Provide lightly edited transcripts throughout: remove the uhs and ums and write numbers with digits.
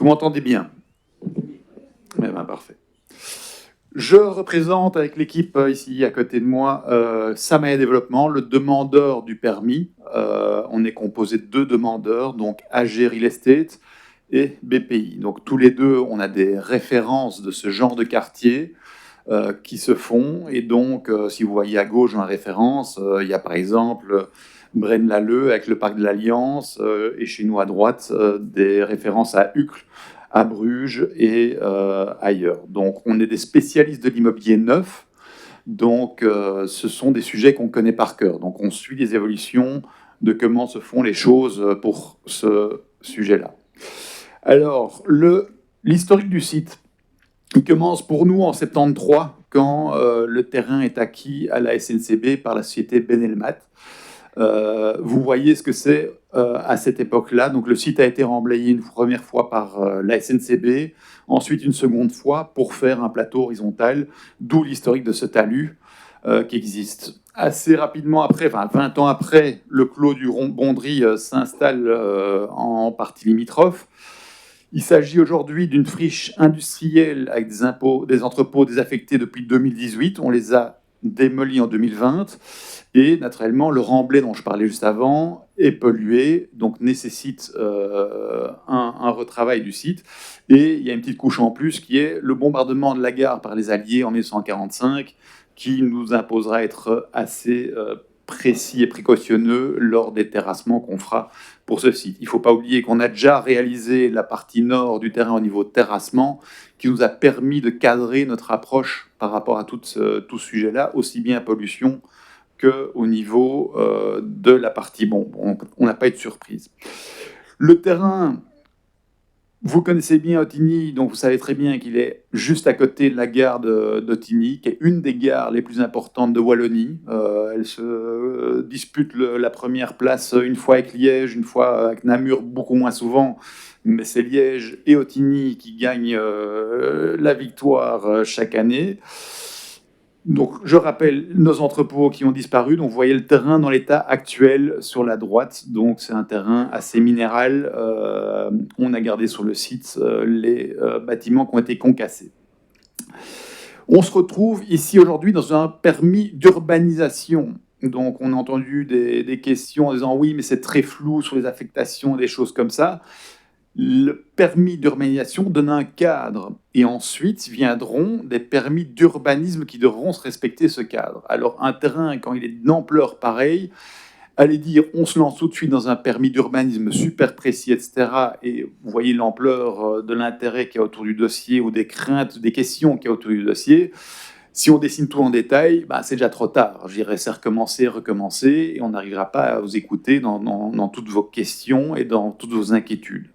vous m'entendez bien? Eh ben, parfait. Je représente avec l'équipe ici à côté de moi Samaïa Développement, le demandeur du permis. On est composé de 2 demandeurs, donc AG Real Estate et BPI. Donc tous les deux, on a des références de ce genre de quartier qui se font. Et donc, si vous voyez à gauche dans la référence, il y a par exemple Braine-l'Alleud avec le parc de l'Alliance, et chez nous à droite, des références à Uccle, à Bruges et ailleurs. Donc, on est des spécialistes de l'immobilier neuf. Donc, ce sont des sujets qu'on connaît par cœur. Donc, on suit les évolutions de comment se font les choses pour ce sujet-là. Alors, l'historique du site, il commence pour nous en 73, quand le terrain est acquis à la SNCB par la société Benelmat. Vous voyez ce que c'est à cette époque-là. Donc le site a été remblayé une première fois par la SNCB, ensuite une seconde fois pour faire un plateau horizontal, d'où l'historique de ce talus qui existe. Assez rapidement après, 20 ans après, le clos du Bondry s'installe en partie limitrophe. Il s'agit aujourd'hui d'une friche industrielle avec des entrepôts désaffectés depuis 2018. On les a démolis en 2020. Et naturellement, le remblai dont je parlais juste avant est pollué, donc nécessite un retravail du site. Et il y a une petite couche en plus qui est le bombardement de la gare par les Alliés en 1945, qui nous imposera à être assez précis et précautionneux lors des terrassements qu'on fera pour ce site. Il ne faut pas oublier qu'on a déjà réalisé la partie nord du terrain au niveau de terrassement, qui nous a permis de cadrer notre approche par rapport à tout ce sujet-là, aussi bien pollution qu'au niveau de la partie bombe. On n'a pas eu de surprise. Le terrain, vous connaissez bien Ottignies, donc vous savez très bien qu'il est juste à côté de la gare d'Ottignies, qui est une des gares les plus importantes de Wallonie. Elle se dispute la première place une fois avec Liège, une fois avec Namur, beaucoup moins souvent. Mais c'est Liège et Ottignies qui gagnent la victoire chaque année. Donc, je rappelle nos entrepôts qui ont disparu. Donc, vous voyez le terrain dans l'état actuel sur la droite. Donc, c'est un terrain assez minéral. On a gardé sur le site les bâtiments qui ont été concassés. On se retrouve ici aujourd'hui dans un permis d'urbanisation. Donc, on a entendu des questions en disant oui, mais c'est très flou sur les affectations, des choses comme ça. Le permis d'urbanisation donne un cadre et ensuite viendront des permis d'urbanisme qui devront se respecter ce cadre. Alors un terrain, quand il est d'ampleur pareille, allez dire on se lance tout de suite dans un permis d'urbanisme super précis, etc. Et vous voyez l'ampleur de l'intérêt qu'il y a autour du dossier ou des craintes, des questions qu'il y a autour du dossier. Si on dessine tout en détail, c'est déjà trop tard. Je dirais, c'est recommencer, et on n'arrivera pas à vous écouter dans toutes vos questions et dans toutes vos inquiétudes.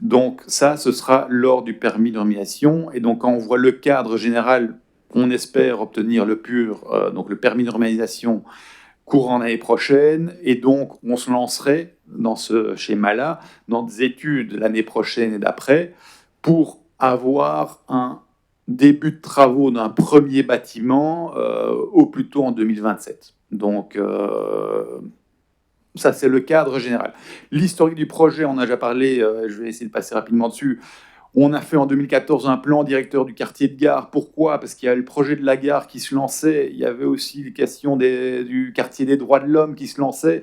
Donc ça, ce sera lors du permis d'urbanisation. Et donc quand on voit le cadre général, on espère obtenir le PUR, donc le permis d'urbanisation, courant l'année prochaine. Et donc on se lancerait dans ce schéma-là, dans des études l'année prochaine et d'après, pour avoir un début de travaux d'un premier bâtiment au plus tôt en 2027. Donc ça, c'est le cadre général. L'historique du projet, on a déjà parlé, je vais essayer de passer rapidement dessus. On a fait en 2014 un plan directeur du quartier de gare. Pourquoi? Parce qu'il y a le projet de la gare qui se lançait. Il y avait aussi les questions du quartier des droits de l'homme qui se lançait.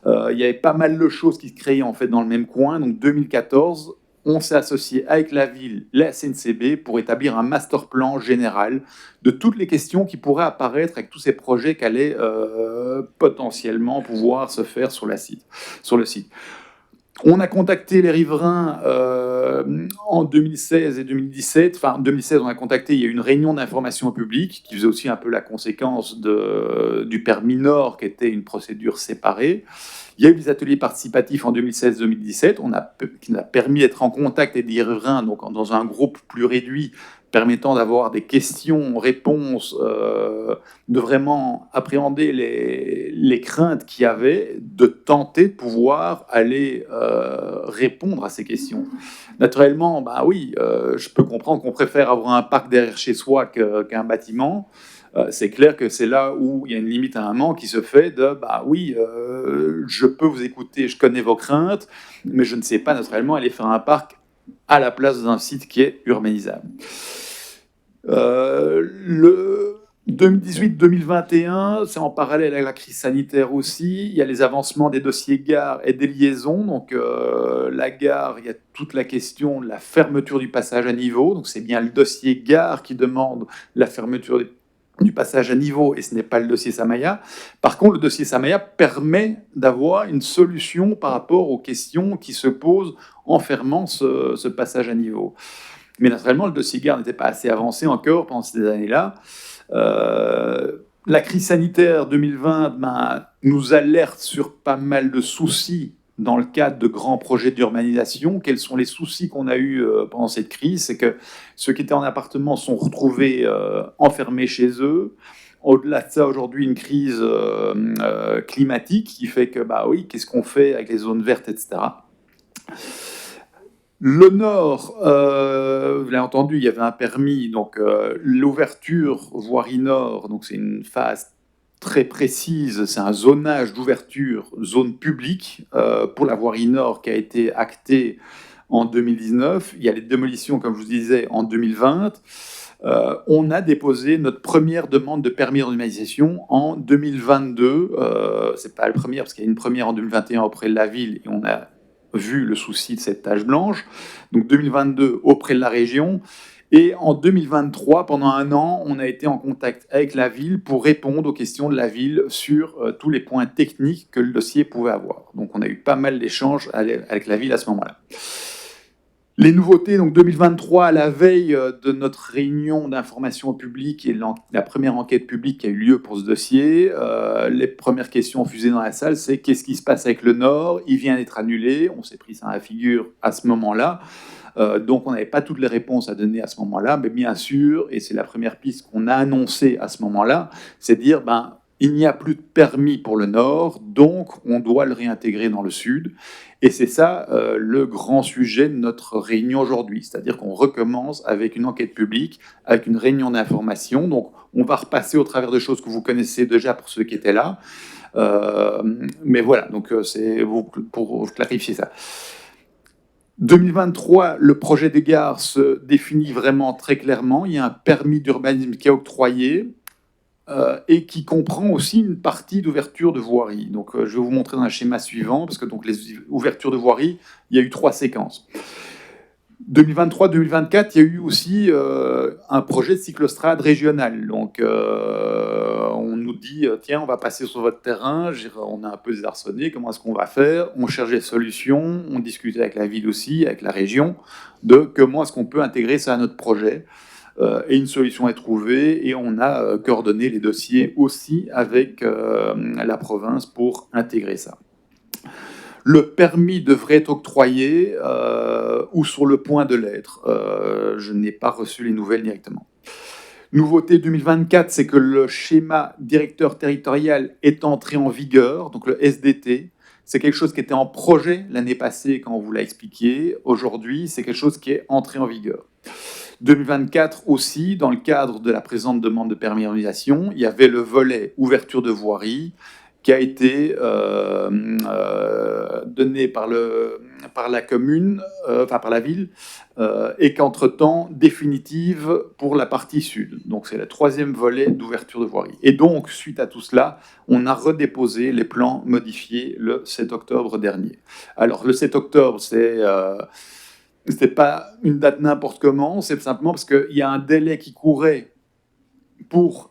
Il y avait pas mal de choses qui se créaient en fait dans le même coin. Donc 2014, on s'est associé avec la ville, la SNCB, pour établir un master plan général de toutes les questions qui pourraient apparaître avec tous ces projets qui allaient potentiellement pouvoir se faire sur le site. On a contacté les riverains en 2016 et 2017. Enfin, en 2016, on a contacté, il y a eu une réunion d'information publique qui faisait aussi un peu la conséquence du permis Nord, qui était une procédure séparée. Il y a eu des ateliers participatifs en 2016-2017, qui nous a permis d'être en contact avec des riverains, donc dans un groupe plus réduit, permettant d'avoir des questions, réponses, de vraiment appréhender les craintes qu'il y avait, de tenter de pouvoir aller répondre à ces questions. Naturellement, oui, je peux comprendre qu'on préfère avoir un parc derrière chez soi qu'un bâtiment. C'est clair que c'est là où il y a une limite à un moment qui se fait de oui, je peux vous écouter, je connais vos craintes, mais je ne sais pas naturellement aller faire un parc à la place d'un site qui est urbanisable. Le 2018-2021, c'est en parallèle avec la crise sanitaire aussi. Il y a les avancements des dossiers gares et des liaisons. Donc la gare, il y a toute la question de la fermeture du passage à niveau. Donc c'est bien le dossier gare qui demande la fermeture du passage à niveau et ce n'est pas le dossier Samaya. Par contre, le dossier Samaya permet d'avoir une solution par rapport aux questions qui se posent en fermant ce passage à niveau. Mais naturellement, le dossier gare n'était pas assez avancé encore pendant ces années-là. La crise sanitaire 2020 nous alerte sur pas mal de soucis dans le cadre de grands projets d'urbanisation. Quels sont les soucis qu'on a eus pendant cette crise? C'est que ceux qui étaient en appartement sont retrouvés enfermés chez eux. Au-delà de ça, aujourd'hui, une crise climatique qui fait que, bah oui, qu'est-ce qu'on fait avec les zones vertes, etc. Le Nord, vous l'avez entendu, il y avait un permis, donc l'ouverture voirie Nord, donc c'est une phase très précise, c'est un zonage d'ouverture, zone publique pour la voirie Nord qui a été actée en 2019. Il y a les démolitions, comme je vous disais, en 2020. On a déposé notre première demande de permis d'urbanisation en 2022. C'est pas la première, parce qu'il y a une première en 2021 auprès de la ville, et on a vu le souci de cette tache blanche. Donc 2022 auprès de la région. Et en 2023, pendant un an, on a été en contact avec la ville pour répondre aux questions de la ville sur tous les points techniques que le dossier pouvait avoir. Donc on a eu pas mal d'échanges avec la ville à ce moment-là. Les nouveautés, donc 2023, à la veille de notre réunion d'information au public et la première enquête publique qui a eu lieu pour ce dossier, les premières questions fusées dans la salle, c'est qu'est-ce qui se passe avec le Nord? Il vient d'être annulé, on s'est pris ça à la figure à ce moment-là. Donc on n'avait pas toutes les réponses à donner à ce moment-là, mais bien sûr, et c'est la première piste qu'on a annoncée à ce moment-là, c'est de dire, il n'y a plus de permis pour le Nord, donc on doit le réintégrer dans le Sud. Et c'est ça le grand sujet de notre réunion aujourd'hui, c'est-à-dire qu'on recommence avec une enquête publique, avec une réunion d'information. Donc on va repasser au travers de choses que vous connaissez déjà pour ceux qui étaient là. Mais voilà, donc c'est pour clarifier ça. 2023, le projet des gares se définit vraiment très clairement. Il y a un permis d'urbanisme qui est octroyé. Et qui comprend aussi une partie d'ouverture de voirie. Donc, je vais vous montrer dans le schéma suivant, parce que donc, les ouvertures de voirie, il y a eu 3 séquences. 2023-2024, il y a eu aussi un projet de cyclostrade régional. Donc, on nous dit, tiens, on va passer sur votre terrain, on a un peu désarçonné, comment est-ce qu'on va faire? On cherche des solutions, on discutait avec la ville aussi, avec la région, de comment est-ce qu'on peut intégrer ça à notre projet. Et une solution est trouvée et on a coordonné les dossiers aussi avec la province pour intégrer ça. Le permis devrait être octroyé ou sur le point de l'être. Je n'ai pas reçu les nouvelles directement. Nouveauté 2024, c'est que le schéma directeur territorial est entré en vigueur, donc le SDT. C'est quelque chose qui était en projet l'année passée quand on vous l'a expliqué. Aujourd'hui, c'est quelque chose qui est entré en vigueur. 2024 aussi, dans le cadre de la présente demande de permis d'urbanisation, il y avait le volet ouverture de voirie qui a été donné par la commune, par la ville, et qu'entre-temps définitive pour la partie sud. Donc c'est le 3e volet d'ouverture de voirie. Et donc, suite à tout cela, on a redéposé les plans modifiés le 7 octobre dernier. Alors le 7 octobre, c'était pas une date n'importe comment, c'est simplement parce qu'il y a un délai qui courait pour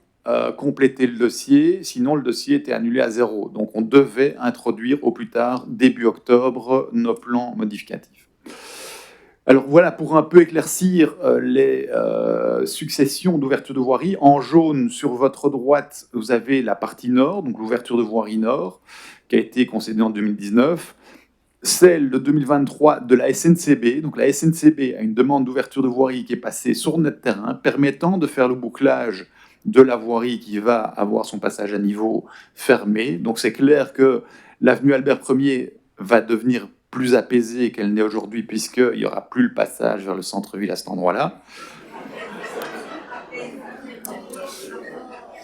compléter le dossier, sinon le dossier était annulé à 0. Donc on devait introduire au plus tard, début octobre, nos plans modificatifs. Alors voilà, pour un peu éclaircir les successions d'ouverture de voirie, en jaune sur votre droite, vous avez la partie nord, donc l'ouverture de voirie nord, qui a été concédée en 2019. Celle de 2023 de la SNCB. Donc la SNCB a une demande d'ouverture de voirie qui est passée sur notre terrain, permettant de faire le bouclage de la voirie qui va avoir son passage à niveau fermé. Donc c'est clair que l'avenue Albert Ier va devenir plus apaisée qu'elle n'est aujourd'hui, puisqu'il n'y aura plus le passage vers le centre-ville à cet endroit-là.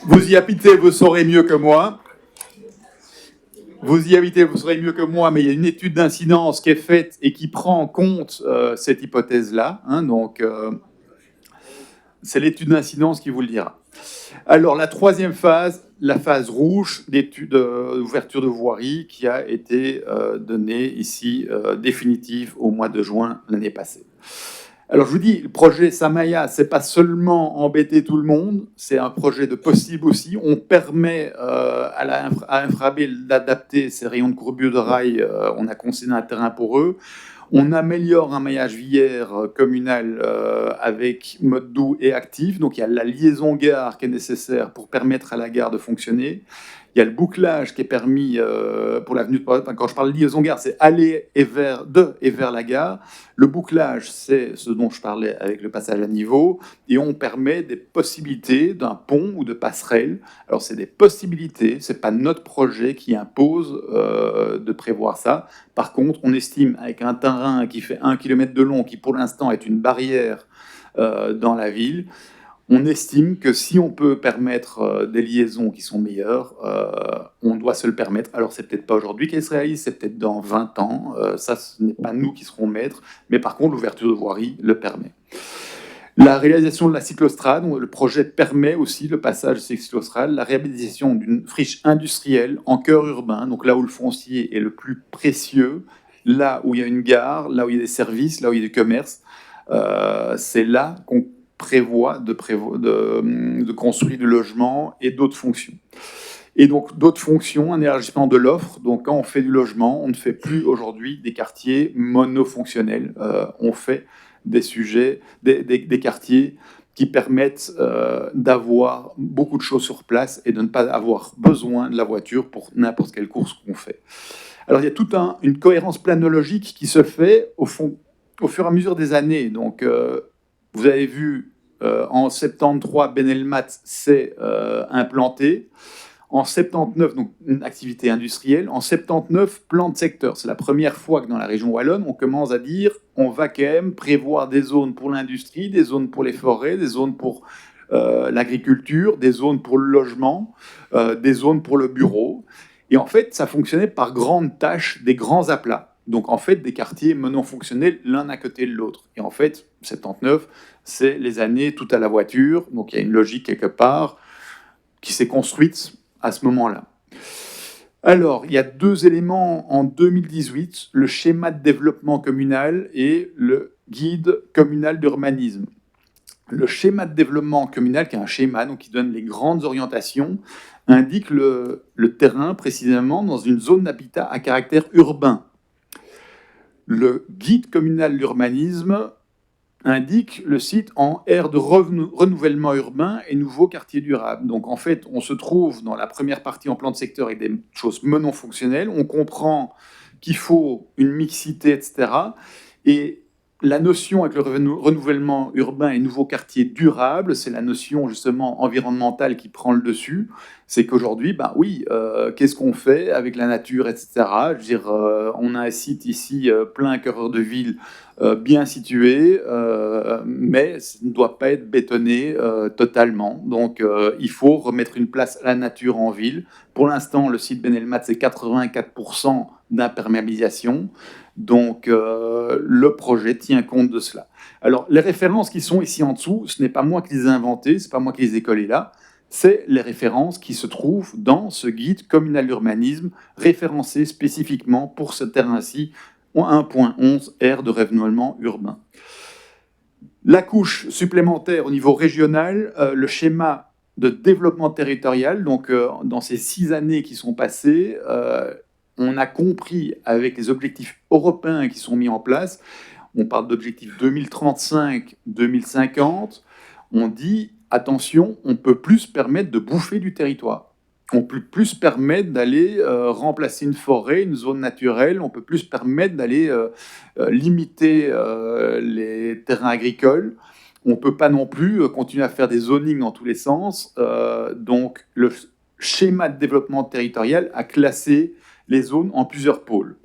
Vous y habitez, vous saurez mieux que moi. Vous y habitez, vous saurez mieux que moi, mais il y a une étude d'incidence qui est faite et qui prend en compte cette hypothèse-là. Hein, donc, c'est l'étude d'incidence qui vous le dira. Alors, la troisième phase, la phase rouge d'étude d'ouverture de voirie qui a été donnée ici, définitive, au mois de juin l'année passée. Alors, je vous dis, le projet Samaya, c'est pas seulement embêter tout le monde, c'est un projet de possible aussi. On permet à Infrabil d'adapter ses rayons de courbure de rail. On a concédé un terrain pour eux. On améliore un maillage viaire communal avec mode doux et actif. Donc, il y a la liaison gare qui est nécessaire pour permettre à la gare de fonctionner. Il y a le bouclage qui est permis pour l'avenue de Paris. Quand je parle de liaison gare, c'est aller et vers la gare. Le bouclage, c'est ce dont je parlais avec le passage à niveau. Et on permet des possibilités d'un pont ou de passerelle. Alors, c'est des possibilités. C'est pas notre projet qui impose de prévoir ça. Par contre, on estime avec un terrain qui fait 1 km de long, qui pour l'instant est une barrière dans la ville, on estime que si on peut permettre des liaisons qui sont meilleures, on doit se le permettre. Alors, c'est peut-être pas aujourd'hui qu'elle se réalise, c'est peut-être dans 20 ans. Ça, ce n'est pas nous qui serons maîtres, mais par contre, l'ouverture de voirie le permet. La réalisation de la cyclostrade, le projet permet aussi le passage de cette cyclostrade, la réhabilitation d'une friche industrielle en cœur urbain, donc là où le foncier est le plus précieux, là où il y a une gare, là où il y a des services, là où il y a du commerce. C'est là qu'on prévoit de construire du logement et d'autres fonctions. Et donc d'autres fonctions, un élargissement de l'offre. Donc quand on fait du logement, on ne fait plus aujourd'hui des quartiers monofonctionnels. On fait des quartiers qui permettent d'avoir beaucoup de choses sur place et de ne pas avoir besoin de la voiture pour n'importe quelle course qu'on fait. Alors il y a toute une cohérence planologique qui se fait au fur et à mesure des années. Donc vous avez vu, en 73, Benelmat s'est implanté. En 79, donc une activité industrielle. En 79, plan de secteur. C'est la première fois que dans la région wallonne, on commence à dire on va quand même prévoir des zones pour l'industrie, des zones pour les forêts, des zones pour l'agriculture, des zones pour le logement, des zones pour le bureau. Et en fait, ça fonctionnait par grandes tâches, des grands aplats. Donc en fait, des quartiers monofonctionnels l'un à côté de l'autre. Et en fait, 79, c'est les années tout à la voiture. Donc il y a une logique quelque part qui s'est construite à ce moment-là. Alors, il y a 2 éléments en 2018, le schéma de développement communal et le guide communal d'urbanisme. Le schéma de développement communal, qui est un schéma donc, qui donne les grandes orientations, indique le terrain précisément dans une zone d'habitat à caractère urbain. Le guide communal d'urbanisme indique le site en aire de renouvellement urbain et nouveaux quartiers durables. Donc en fait, on se trouve dans la première partie en plan de secteur avec des choses monofonctionnelles, on comprend qu'il faut une mixité, etc. Et la notion avec le renouvellement urbain et nouveaux quartiers durables, c'est la notion justement environnementale qui prend le dessus. C'est qu'aujourd'hui, ben oui, qu'est-ce qu'on fait avec la nature, etc. Je veux dire, on a un site ici plein cœur de ville, bien situé, mais ça ne doit pas être bétonné totalement. Donc, il faut remettre une place à la nature en ville. Pour l'instant, le site Benelmat, c'est 84% d'imperméabilisation. Donc, le projet tient compte de cela. Alors, les références qui sont ici en dessous, ce n'est pas moi qui les ai inventées, ce n'est pas moi qui les ai collées là, c'est les références qui se trouvent dans ce guide communal d'urbanisme, référencé spécifiquement pour ce terrain-ci, 1.11 aire de renouvellement urbain. La couche supplémentaire au niveau régional, le schéma de développement territorial, donc dans ces 6 années qui sont passées, on a compris avec les objectifs européens qui sont mis en place, on parle d'objectifs 2035-2050, on dit attention, on ne peut plus se permettre de bouffer du territoire. On ne peut plus se permettre d'aller remplacer une forêt, une zone naturelle. On ne peut plus se permettre d'aller limiter les terrains agricoles. On ne peut pas non plus continuer à faire des zonings dans tous les sens. Donc, le schéma de développement territorial a classé les zones en plusieurs pôles.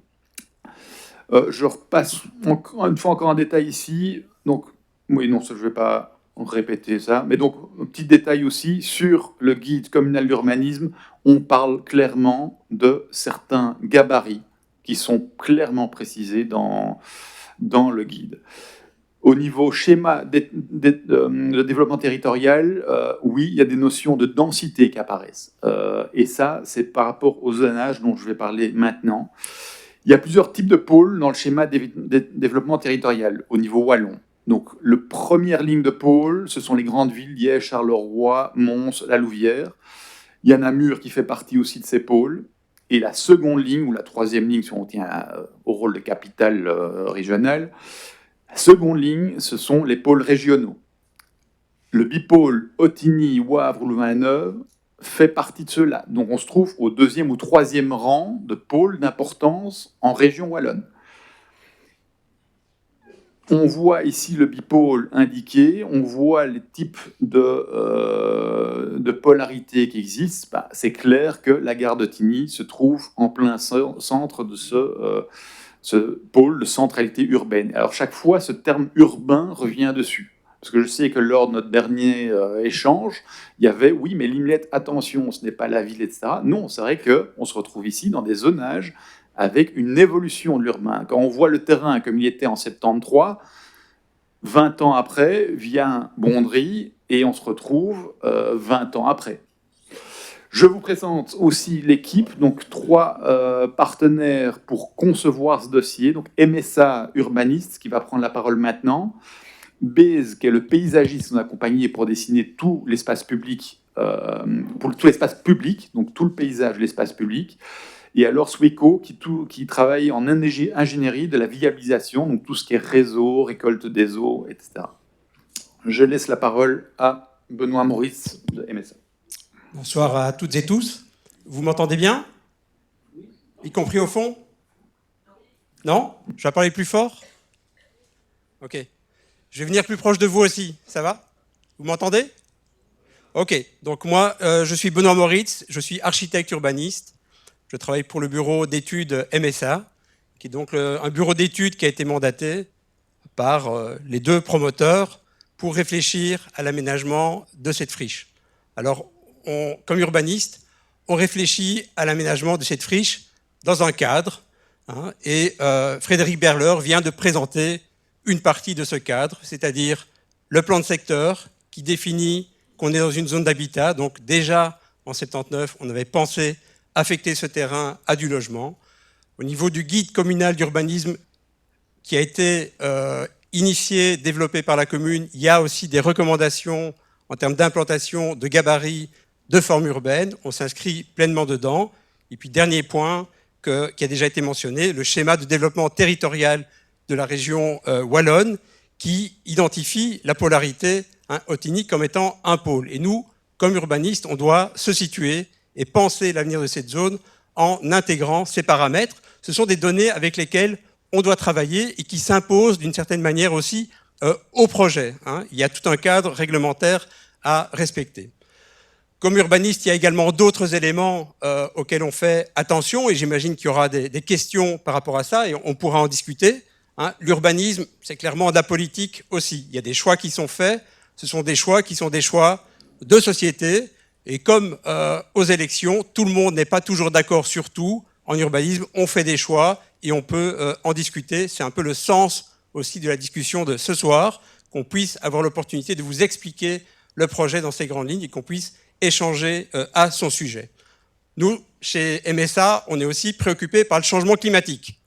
Je repasse une fois encore en détail ici. Donc, oui, non, ça, je ne vais pas répéter ça. Mais donc, un petit détail aussi, sur le guide communal d'urbanisme, on parle clairement de certains gabarits qui sont clairement précisés dans le guide. Au niveau schéma de développement territorial, oui, il y a des notions de densité qui apparaissent. Et ça, c'est par rapport aux zonages dont je vais parler maintenant. Il y a plusieurs types de pôles dans le schéma de développement territorial au niveau wallon. Donc, la première ligne de pôle, ce sont les grandes villes, Liège, Charleroi, Mons, La Louvière. Il y a Namur qui fait partie aussi de ces pôles. Et la seconde ligne, ou la troisième ligne, si on tient au rôle de capitale régionale, la seconde ligne, ce sont les pôles régionaux. Le bipôle Ottigny, Wavre, Louvain-la-Neuve fait partie de ceux-là. Donc on se trouve au deuxième ou troisième rang de pôles d'importance en région wallonne. On voit ici le bipôle indiqué, on voit les types de polarité qui existent. Bah, c'est clair que la gare d'Ottigny se trouve en plein centre de ce pôle de centralité urbaine. Alors chaque fois, ce terme urbain revient dessus. Parce que je sais que lors de notre dernier échange, il y avait, oui, mais Limlet, attention, ce n'est pas la ville, etc. Non, c'est vrai qu'on se retrouve ici dans des zonages avec une évolution de l'urbain. Quand on voit le terrain comme il était en 73, 20 ans après, vient Bonderie, et on se retrouve 20 ans après. Je vous présente aussi l'équipe, donc 3 partenaires pour concevoir ce dossier. Donc MSA Urbaniste, qui va prendre la parole maintenant. Bèze, qui est le paysagiste qui nous a accompagné pour dessiner tout l'espace public, pour tout l'espace public, donc tout le paysage, l'espace public. Et alors Sweco, qui travaille en ingénierie de la viabilisation, donc tout ce qui est réseau, récolte des eaux, etc. Je laisse la parole à Benoît Maurice de MSA. Bonsoir à toutes et tous. Vous m'entendez bien? Y compris au fond? Non? Je vais parler plus fort? Ok. Je vais venir plus proche de vous aussi. Ça va? Vous m'entendez? Ok. Donc moi, je suis Benoît Moritz, je suis architecte urbaniste. Je travaille pour le bureau d'études MSA, qui est donc un bureau d'études qui a été mandaté par les 2 promoteurs pour réfléchir à l'aménagement de cette friche. Alors, comme urbaniste, on réfléchit à l'aménagement de cette friche dans un cadre, hein, et Frédéric Berler vient de présenter une partie de ce cadre, c'est-à-dire le plan de secteur qui définit qu'on est dans une zone d'habitat. Donc déjà, en 79, on avait pensé affecter ce terrain à du logement. Au niveau du guide communal d'urbanisme qui a été initié, développé par la commune, il y a aussi des recommandations en termes d'implantation, de gabarit, de forme urbaine. On s'inscrit pleinement dedans. Et puis, dernier point qui a déjà été mentionné, le schéma de développement territorial de la région wallonne qui identifie la polarité, hein, Ottigny comme étant un pôle. Et nous, comme urbanistes, on doit se situer et penser l'avenir de cette zone en intégrant ces paramètres. Ce sont des données avec lesquelles on doit travailler et qui s'imposent d'une certaine manière aussi au projet, hein. Il y a tout un cadre réglementaire à respecter. Comme urbaniste, il y a également d'autres éléments auxquels on fait attention et j'imagine qu'il y aura des questions par rapport à ça et on pourra en discuter, hein. L'urbanisme, c'est clairement de la politique aussi. Il y a des choix qui sont faits, ce sont des choix qui sont des choix de société. Et comme aux élections, tout le monde n'est pas toujours d'accord sur tout. En urbanisme, on fait des choix et on peut en discuter. C'est un peu le sens aussi de la discussion de ce soir, qu'on puisse avoir l'opportunité de vous expliquer le projet dans ses grandes lignes et qu'on puisse échanger à son sujet. Nous, chez MSA, on est aussi préoccupés par le changement climatique,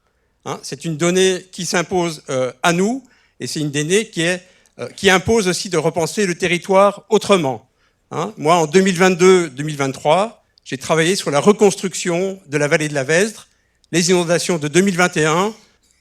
hein. C'est une donnée qui s'impose à nous et c'est une donnée qui impose aussi de repenser le territoire autrement. Hein, moi, en 2022-2023, j'ai travaillé sur la reconstruction de la vallée de la Vesdre, les inondations de 2021,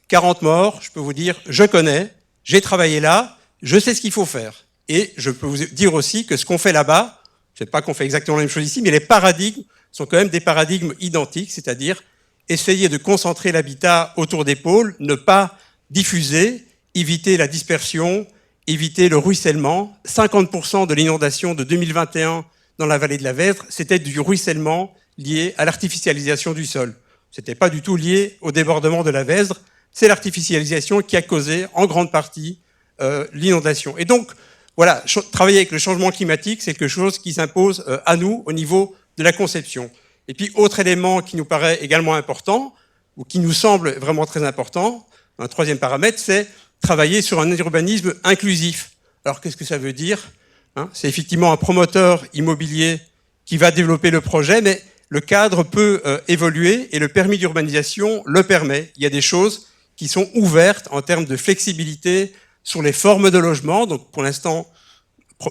40 morts, je peux vous dire, je connais, j'ai travaillé là, je sais ce qu'il faut faire. Et je peux vous dire aussi que ce qu'on fait là-bas, je ne sais pas qu'on fait exactement la même chose ici, mais les paradigmes sont quand même des paradigmes identiques, c'est-à-dire essayer de concentrer l'habitat autour des pôles, ne pas diffuser, éviter la dispersion, éviter le ruissellement. 50% de l'inondation de 2021 dans la vallée de la Vesdre, c'était du ruissellement lié à l'artificialisation du sol. C'était pas du tout lié au débordement de la Vesdre, c'est l'artificialisation qui a causé en grande partie l'inondation. Et donc, voilà, travailler avec le changement climatique, c'est quelque chose qui s'impose à nous au niveau de la conception. Et puis, autre élément qui nous paraît également important, ou qui nous semble vraiment très important, un troisième paramètre, c'est travailler sur un urbanisme inclusif. Alors, qu'est-ce que ça veut dire, hein? C'est effectivement un promoteur immobilier qui va développer le projet, mais le cadre peut évoluer et le permis d'urbanisation le permet. Il y a des choses qui sont ouvertes en termes de flexibilité sur les formes de logement. Donc, pour l'instant,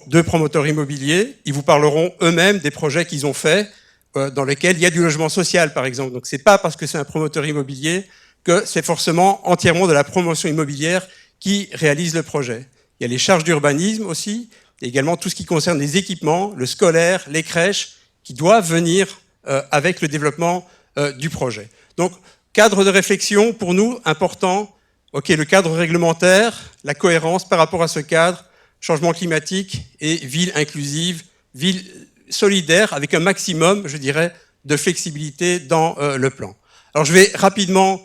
2 promoteurs immobiliers, ils vous parleront eux-mêmes des projets qu'ils ont faits dans lesquels il y a du logement social, par exemple. Donc, c'est pas parce que c'est un promoteur immobilier que c'est forcément entièrement de la promotion immobilière qui réalise le projet. Il y a les charges d'urbanisme aussi, et également tout ce qui concerne les équipements, le scolaire, les crèches, qui doivent venir avec le développement du projet. Donc, cadre de réflexion, pour nous, important. OK, le cadre réglementaire, la cohérence par rapport à ce cadre, changement climatique et ville inclusive, ville solidaire, avec un maximum, je dirais, de flexibilité dans le plan. Alors, je vais rapidement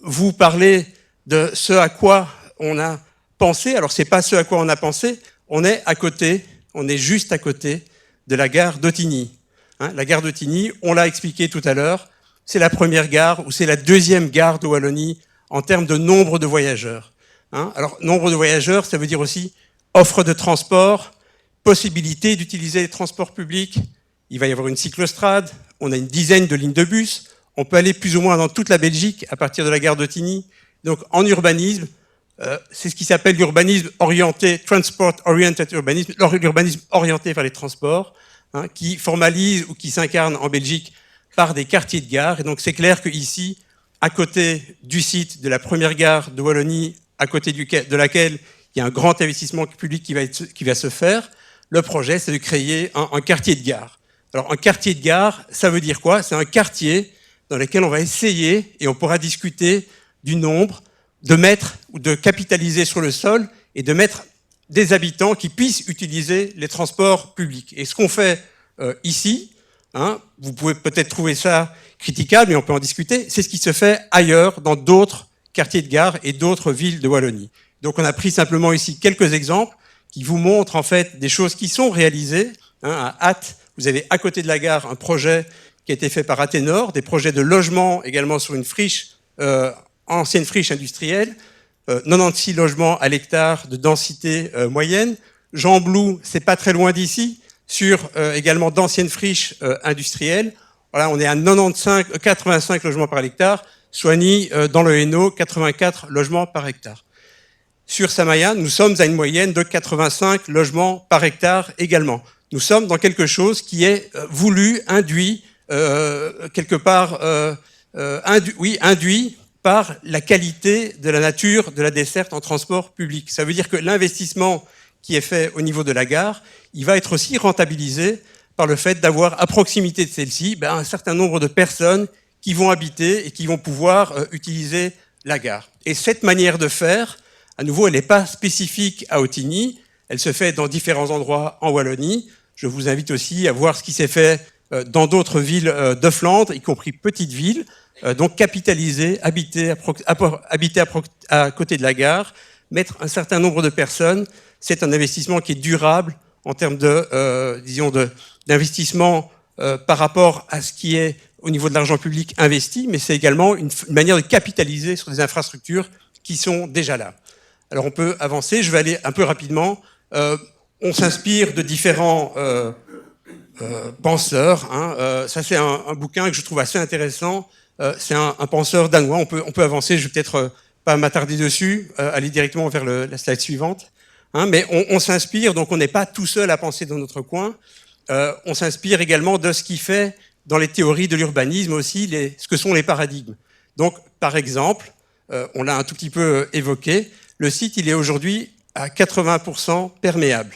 vous parler de ce à quoi on a pensé. Alors, c'est pas ce à quoi on a pensé, on est à côté, on est juste à côté de la gare d'Ottignies. Hein, la gare d'Ottignies, on l'a expliqué tout à l'heure, c'est la première gare ou c'est la deuxième gare de Wallonie en termes de nombre de voyageurs. Hein, alors, nombre de voyageurs, ça veut dire aussi offre de transport, possibilité d'utiliser les transports publics. Il va y avoir une cyclostrade, on a une dizaine de lignes de bus, on peut aller plus ou moins dans toute la Belgique à partir de la gare d'Ottignies. Donc, en urbanisme, c'est ce qui s'appelle l'urbanisme orienté, transport oriented urbanisme, l'urbanisme orienté vers les transports, hein, qui formalise ou qui s'incarne en Belgique par des quartiers de gare. Et donc, c'est clair qu'ici, à côté du site de la première gare de Wallonie, à côté de laquelle il y a un grand investissement public qui va se faire, le projet, c'est de créer un quartier de gare. Alors, un quartier de gare, ça veut dire quoi? C'est un quartier dans lequel on va essayer, et on pourra discuter du nombre, de mettre ou de capitaliser sur le sol et de mettre des habitants qui puissent utiliser les transports publics. Et ce qu'on fait ici, hein, vous pouvez peut-être trouver ça critiquable, mais on peut en discuter, c'est ce qui se fait ailleurs, dans d'autres quartiers de gare et d'autres villes de Wallonie. Donc on a pris simplement ici quelques exemples qui vous montrent en fait des choses qui sont réalisées. Hein, à Ath, vous avez à côté de la gare un projet qui a été fait par Athénor, des projets de logement également sur une friche, ancienne friche industrielle, 96 logements à l'hectare de densité moyenne. Jean Blou, c'est pas très loin d'ici, sur également d'anciennes friches industrielles. Voilà, on est à 85 logements par hectare. Soigny, dans le Hainaut, 84 logements par hectare. Sur Samaïa, nous sommes à une moyenne de 85 logements par hectare également. Nous sommes dans quelque chose qui est voulu, induit, quelque part, induit par la qualité de la nature de la desserte en transport public. Ça veut dire que l'investissement qui est fait au niveau de la gare, il va être aussi rentabilisé par le fait d'avoir à proximité de celle-ci un certain nombre de personnes qui vont habiter et qui vont pouvoir utiliser la gare. Et cette manière de faire, à nouveau, elle n'est pas spécifique à Ottignies, elle se fait dans différents endroits en Wallonie. Je vous invite aussi à voir ce qui s'est fait dans d'autres villes de Flandre, y compris petites villes. Donc capitaliser, habiter à côté de la gare, mettre un certain nombre de personnes, c'est un investissement qui est durable en termes de, d'investissement par rapport à ce qui est au niveau de l'argent public investi, mais c'est également une manière de capitaliser sur des infrastructures qui sont déjà là. Alors on peut avancer, je vais aller un peu rapidement. On s'inspire de différents penseurs. Hein. Ça c'est un bouquin que je trouve assez intéressant. C'est un penseur danois. On peut avancer. Je vais peut-être pas m'attarder dessus. Aller directement vers la slide suivante. Hein, mais on s'inspire. Donc on n'est pas tout seul à penser dans notre coin. On s'inspire également de ce qui fait dans les théories de l'urbanisme aussi ce que sont les paradigmes. Donc par exemple, on l'a un tout petit peu évoqué. Le site il est aujourd'hui à 80% perméable.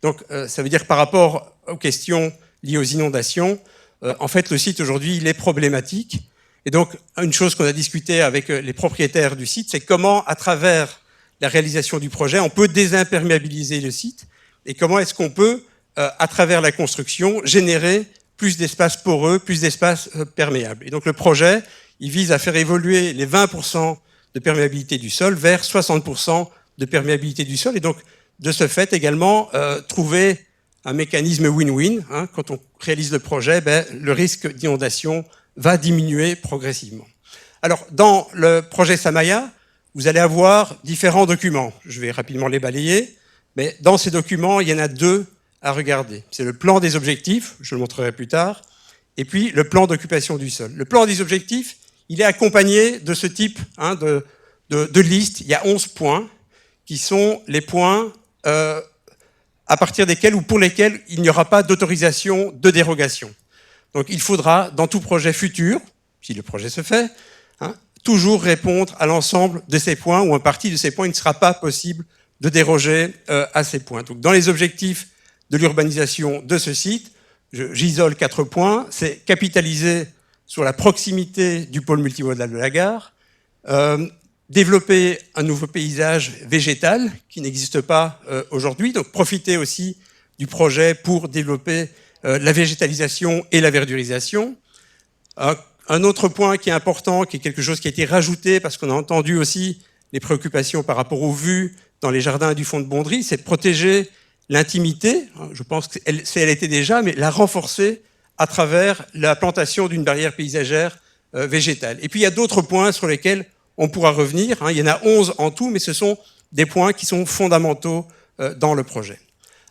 Donc ça veut dire que par rapport aux questions liées aux inondations, en fait le site aujourd'hui il est problématique. Et donc, une chose qu'on a discuté avec les propriétaires du site, c'est comment, à travers la réalisation du projet, on peut désimperméabiliser le site et comment est-ce qu'on peut, à travers la construction, générer plus d'espaces poreux, plus d'espaces perméables. Et donc, le projet, il vise à faire évoluer les 20% de perméabilité du sol vers 60% de perméabilité du sol. Et donc, de ce fait également trouver un mécanisme win-win. Hein, quand on réalise le projet, le risque d'inondation va diminuer progressivement. Alors, dans le projet Samaya, vous allez avoir différents documents. Je vais rapidement les balayer, mais dans ces documents, il y en a deux à regarder. C'est le plan des objectifs, je le montrerai plus tard, et puis le plan d'occupation du sol. Le plan des objectifs, il est accompagné de ce type de liste. Il y a 11 points qui sont les points à partir desquels ou pour lesquels il n'y aura pas d'autorisation de dérogation. Donc il faudra, dans tout projet futur, si le projet se fait, toujours répondre à l'ensemble de ces points, ou en partie de ces points, il ne sera pas possible de déroger à ces points. Donc dans les objectifs de l'urbanisation de ce site, j'isole 4 points, c'est capitaliser sur la proximité du pôle multimodal de la gare, développer un nouveau paysage végétal qui n'existe pas aujourd'hui, donc profiter aussi du projet pour développer la végétalisation et la verdurisation. Un autre point qui est important, qui est quelque chose qui a été rajouté parce qu'on a entendu aussi les préoccupations par rapport aux vues dans les jardins du fond de Bondry, c'est de protéger l'intimité. Je pense qu'elle était déjà, mais la renforcer à travers la plantation d'une barrière paysagère végétale. Et puis il y a d'autres points sur lesquels on pourra revenir. Il y en a 11 en tout, mais ce sont des points qui sont fondamentaux dans le projet.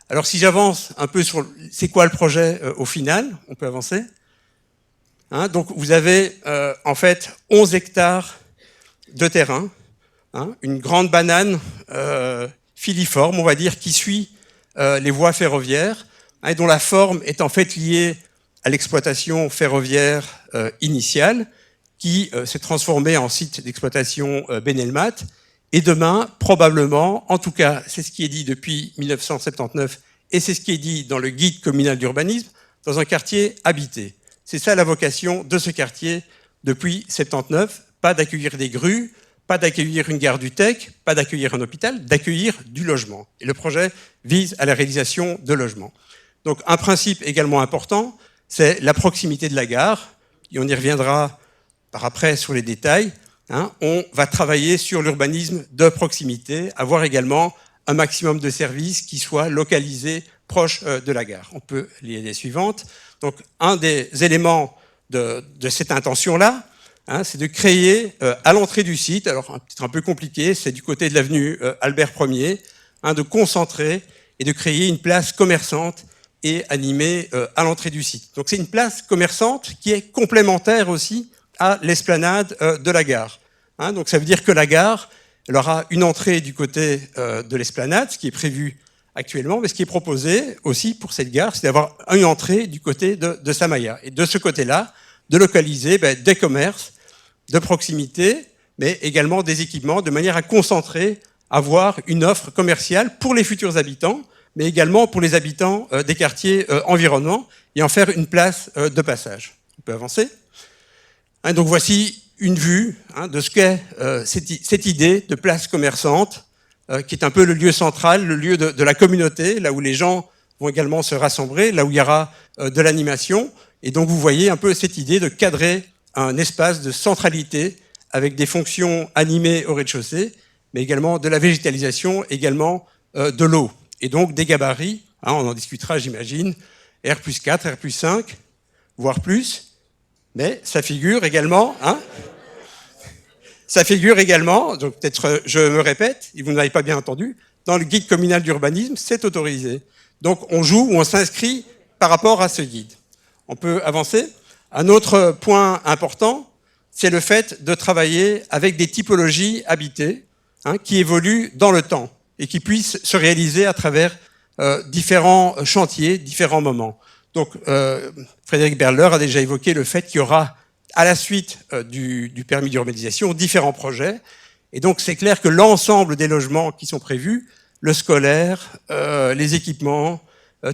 Alors si j'avance un peu sur c'est quoi le projet au final, on peut avancer. Donc vous avez en fait 11 hectares de terrain, une grande banane filiforme, on va dire, qui suit les voies ferroviaires, et dont la forme est en fait liée à l'exploitation ferroviaire initiale, qui s'est transformée en site d'exploitation Benelmat, et demain, probablement, en tout cas, c'est ce qui est dit depuis 1979, et c'est ce qui est dit dans le guide communal d'urbanisme, dans un quartier habité. C'est ça la vocation de ce quartier depuis 1979, pas d'accueillir des grues, pas d'accueillir une gare du Tech, pas d'accueillir un hôpital, d'accueillir du logement. Et le projet vise à la réalisation de logements. Donc un principe également important, c'est la proximité de la gare, et on y reviendra par après sur les détails. On va travailler sur l'urbanisme de proximité, avoir également un maximum de services qui soient localisés proches de la gare. On peut lire les suivantes. Donc un des éléments de cette intention-là, c'est de créer à l'entrée du site, alors peut-être un peu compliqué, c'est du côté de l'avenue Albert Ier, de concentrer et de créer une place commerçante et animée à l'entrée du site. Donc c'est une place commerçante qui est complémentaire aussi à l'esplanade de la gare. Donc ça veut dire que la gare, elle aura une entrée du côté de l'esplanade, ce qui est prévu actuellement, mais ce qui est proposé aussi pour cette gare, c'est d'avoir une entrée du côté de Samaya. Et de ce côté-là, de localiser des commerces de proximité, mais également des équipements, de manière à concentrer, avoir une offre commerciale pour les futurs habitants, mais également pour les habitants des quartiers environnants, et en faire une place de passage. On peut avancer. Donc voici une vue de ce qu'est cette idée de place commerçante, qui est un peu le lieu central, le lieu de la communauté, là où les gens vont également se rassembler, là où il y aura de l'animation. Et donc vous voyez un peu cette idée de cadrer un espace de centralité avec des fonctions animées au rez-de-chaussée, mais également de la végétalisation, également de l'eau. Et donc des gabarits, on en discutera j'imagine, R+4, R+5, voire plus, mais ça figure également, ça figure également, donc peut-être je me répète, et vous ne m'avez pas bien entendu, dans le guide communal d'urbanisme, c'est autorisé. Donc on joue ou on s'inscrit par rapport à ce guide. On peut avancer. Un autre point important, c'est le fait de travailler avec des typologies habitées qui évoluent dans le temps et qui puissent se réaliser à travers différents chantiers, différents moments. Donc Frédéric Berler a déjà évoqué le fait qu'il y aura à la suite du permis d'urbanisation différents projets. Et donc c'est clair que l'ensemble des logements qui sont prévus, le scolaire, les équipements,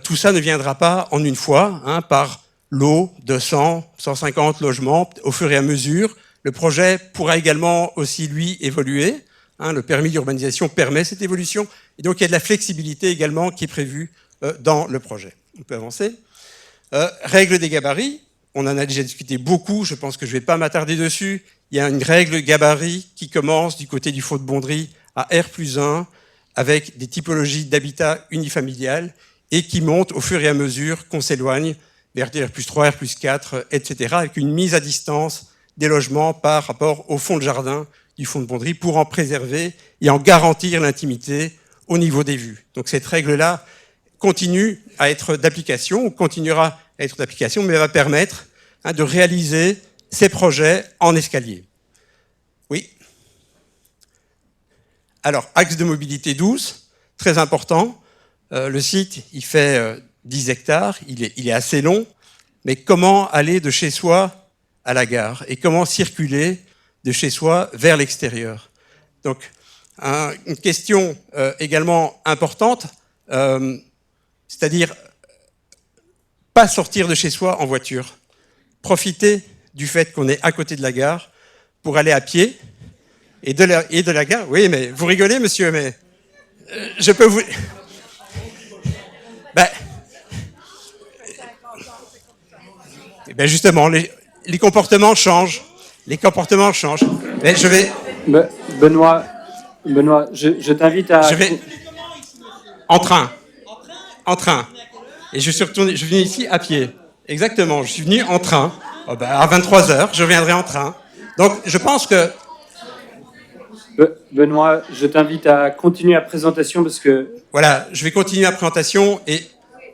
tout ça ne viendra pas en une fois par lot de 100, 150 logements au fur et à mesure. Le projet pourra également aussi, lui, évoluer. Le permis d'urbanisation permet cette évolution. Et donc, il y a de la flexibilité également qui est prévue dans le projet. On peut avancer. Règle des gabarits. On en a déjà discuté beaucoup. Je pense que je ne vais pas m'attarder dessus. Il y a une règle gabarit qui commence du côté du Faux de Bondry à R+1, avec des typologies d'habitat unifamilial et qui montent au fur et à mesure qu'on s'éloigne vers des R+3, R+4, etc., avec une mise à distance des logements par rapport au fond de jardin du fonds de Bonderie pour en préserver et en garantir l'intimité au niveau des vues. Donc cette règle-là continue à être d'application, ou continuera à être d'application, mais va permettre de réaliser ces projets en escalier. Oui. Alors, axe de mobilité douce, très important. Le site, il fait 10 hectares, il est assez long, mais comment aller de chez soi à la gare et comment circuler de chez soi vers l'extérieur? Donc, une question également importante, c'est-à-dire pas sortir de chez soi en voiture. Profiter du fait qu'on est à côté de la gare pour aller à pied et de la gare. Oui, mais vous rigolez, monsieur, mais je peux vous... Ben justement, les comportements changent. Les comportements changent. Mais je vais... Benoît, je t'invite à... Je vais... En train. Et je suis venu ici à pied. Exactement, je suis venu en train. Oh ben, à 23h, je viendrai en train. Donc, je pense que... Benoît, je t'invite à continuer la présentation parce que... Voilà, je vais continuer la présentation et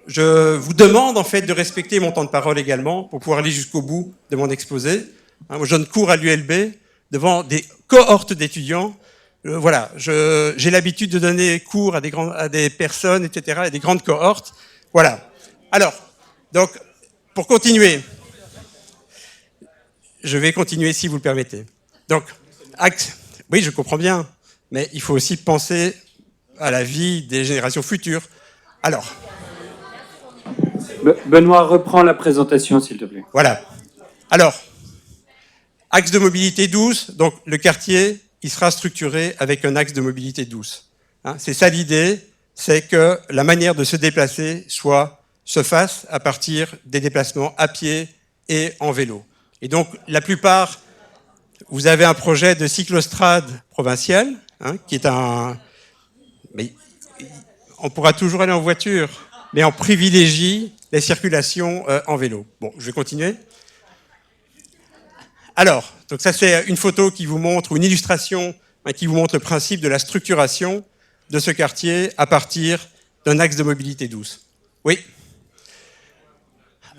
je vous demande en fait de respecter mon temps de parole également pour pouvoir aller jusqu'au bout de mon exposé. Moi, je donne cours à l'ULB devant des cohortes d'étudiants. Voilà, j'ai l'habitude de donner cours à des personnes, etc., et des grandes cohortes. Voilà. Alors, donc, pour continuer, je vais continuer si vous le permettez. Donc, oui, je comprends bien, mais il faut aussi penser à la vie des générations futures. Alors... Benoît, reprends la présentation, s'il te plaît. Voilà. Alors, axe de mobilité douce, donc le quartier, il sera structuré avec un axe de mobilité douce. C'est ça l'idée, c'est que la manière de se déplacer se fasse à partir des déplacements à pied et en vélo. Et donc, la plupart, vous avez un projet de cyclostrade provinciale, qui est mais on pourra toujours aller en voiture, mais on privilégie les circulations en vélo. Bon, je vais continuer. Alors, donc ça c'est une photo qui vous montre, ou une illustration qui vous montre le principe de la structuration de ce quartier à partir d'un axe de mobilité douce. Oui.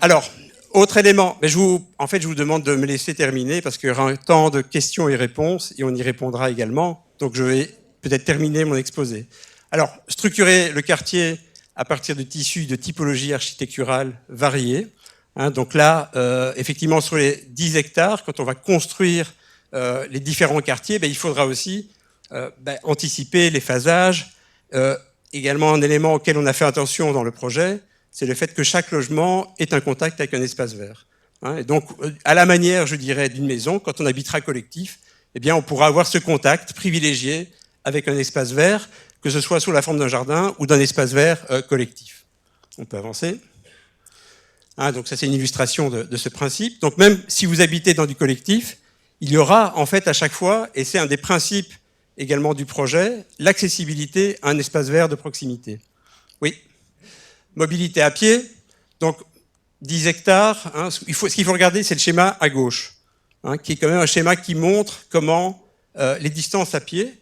Alors, autre élément, mais je vous demande de me laisser terminer parce qu'il y aura un temps de questions et réponses et on y répondra également. Donc je vais peut-être terminer mon exposé. Alors, structurer le quartier à partir de tissus de typologie architecturale variées. Donc là, effectivement, sur les 10 hectares, quand on va construire les différents quartiers, il faudra aussi anticiper les phasages. Également, un élément auquel on a fait attention dans le projet, c'est le fait que chaque logement ait un contact avec un espace vert. Et donc, à la manière, je dirais, d'une maison, quand on habitera collectif, eh bien, on pourra avoir ce contact privilégié avec un espace vert, que ce soit sous la forme d'un jardin ou d'un espace vert collectif. On peut avancer. Donc ça, c'est une illustration de ce principe. Donc même si vous habitez dans du collectif, il y aura en fait à chaque fois, et c'est un des principes également du projet, l'accessibilité à un espace vert de proximité. Oui. Mobilité à pied, donc 10 hectares. Ce qu'il faut regarder, c'est le schéma à gauche, qui est quand même un schéma qui montre comment les distances à pied,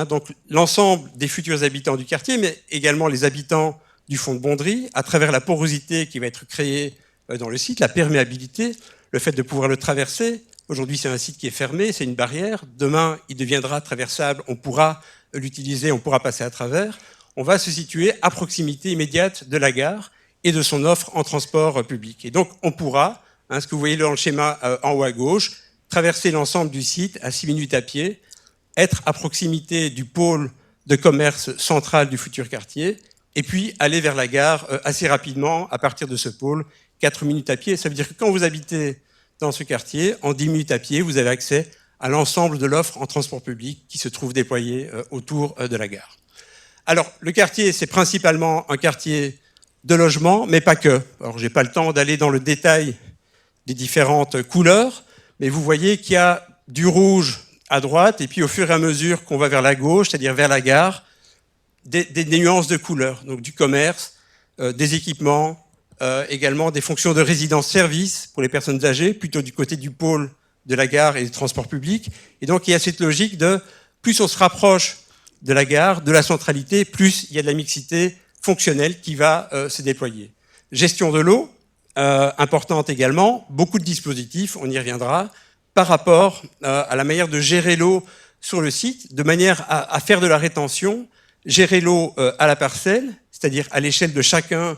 donc l'ensemble des futurs habitants du quartier, mais également les habitants du fonds de Bonderie, à travers la porosité qui va être créée dans le site, la perméabilité, le fait de pouvoir le traverser. Aujourd'hui, c'est un site qui est fermé, c'est une barrière. Demain, il deviendra traversable, on pourra l'utiliser, on pourra passer à travers. On va se situer à proximité immédiate de la gare et de son offre en transport public. Et donc, on pourra, ce que vous voyez dans le schéma en haut à gauche, traverser l'ensemble du site à 6 minutes à pied, être à proximité du pôle de commerce central du futur quartier, et puis aller vers la gare assez rapidement à partir de ce pôle, 4 minutes à pied. Ça veut dire que quand vous habitez dans ce quartier, en 10 minutes à pied, vous avez accès à l'ensemble de l'offre en transport public qui se trouve déployée autour de la gare. Alors, le quartier, c'est principalement un quartier de logement, mais pas que. Alors, j'ai pas le temps d'aller dans le détail des différentes couleurs, mais vous voyez qu'il y a du rouge à droite, et puis au fur et à mesure qu'on va vers la gauche, c'est-à-dire vers la gare, des nuances de couleurs, donc du commerce, des équipements, également des fonctions de résidence-service pour les personnes âgées, plutôt du côté du pôle de la gare et des transports publics. Et donc, il y a cette logique de plus on se rapproche de la gare, de la centralité, plus il y a de la mixité fonctionnelle qui va se déployer. Gestion de l'eau, importante également, beaucoup de dispositifs, on y reviendra, par rapport à la manière de gérer l'eau sur le site, de manière à faire de la rétention, gérer l'eau à la parcelle, c'est-à-dire à l'échelle de chacun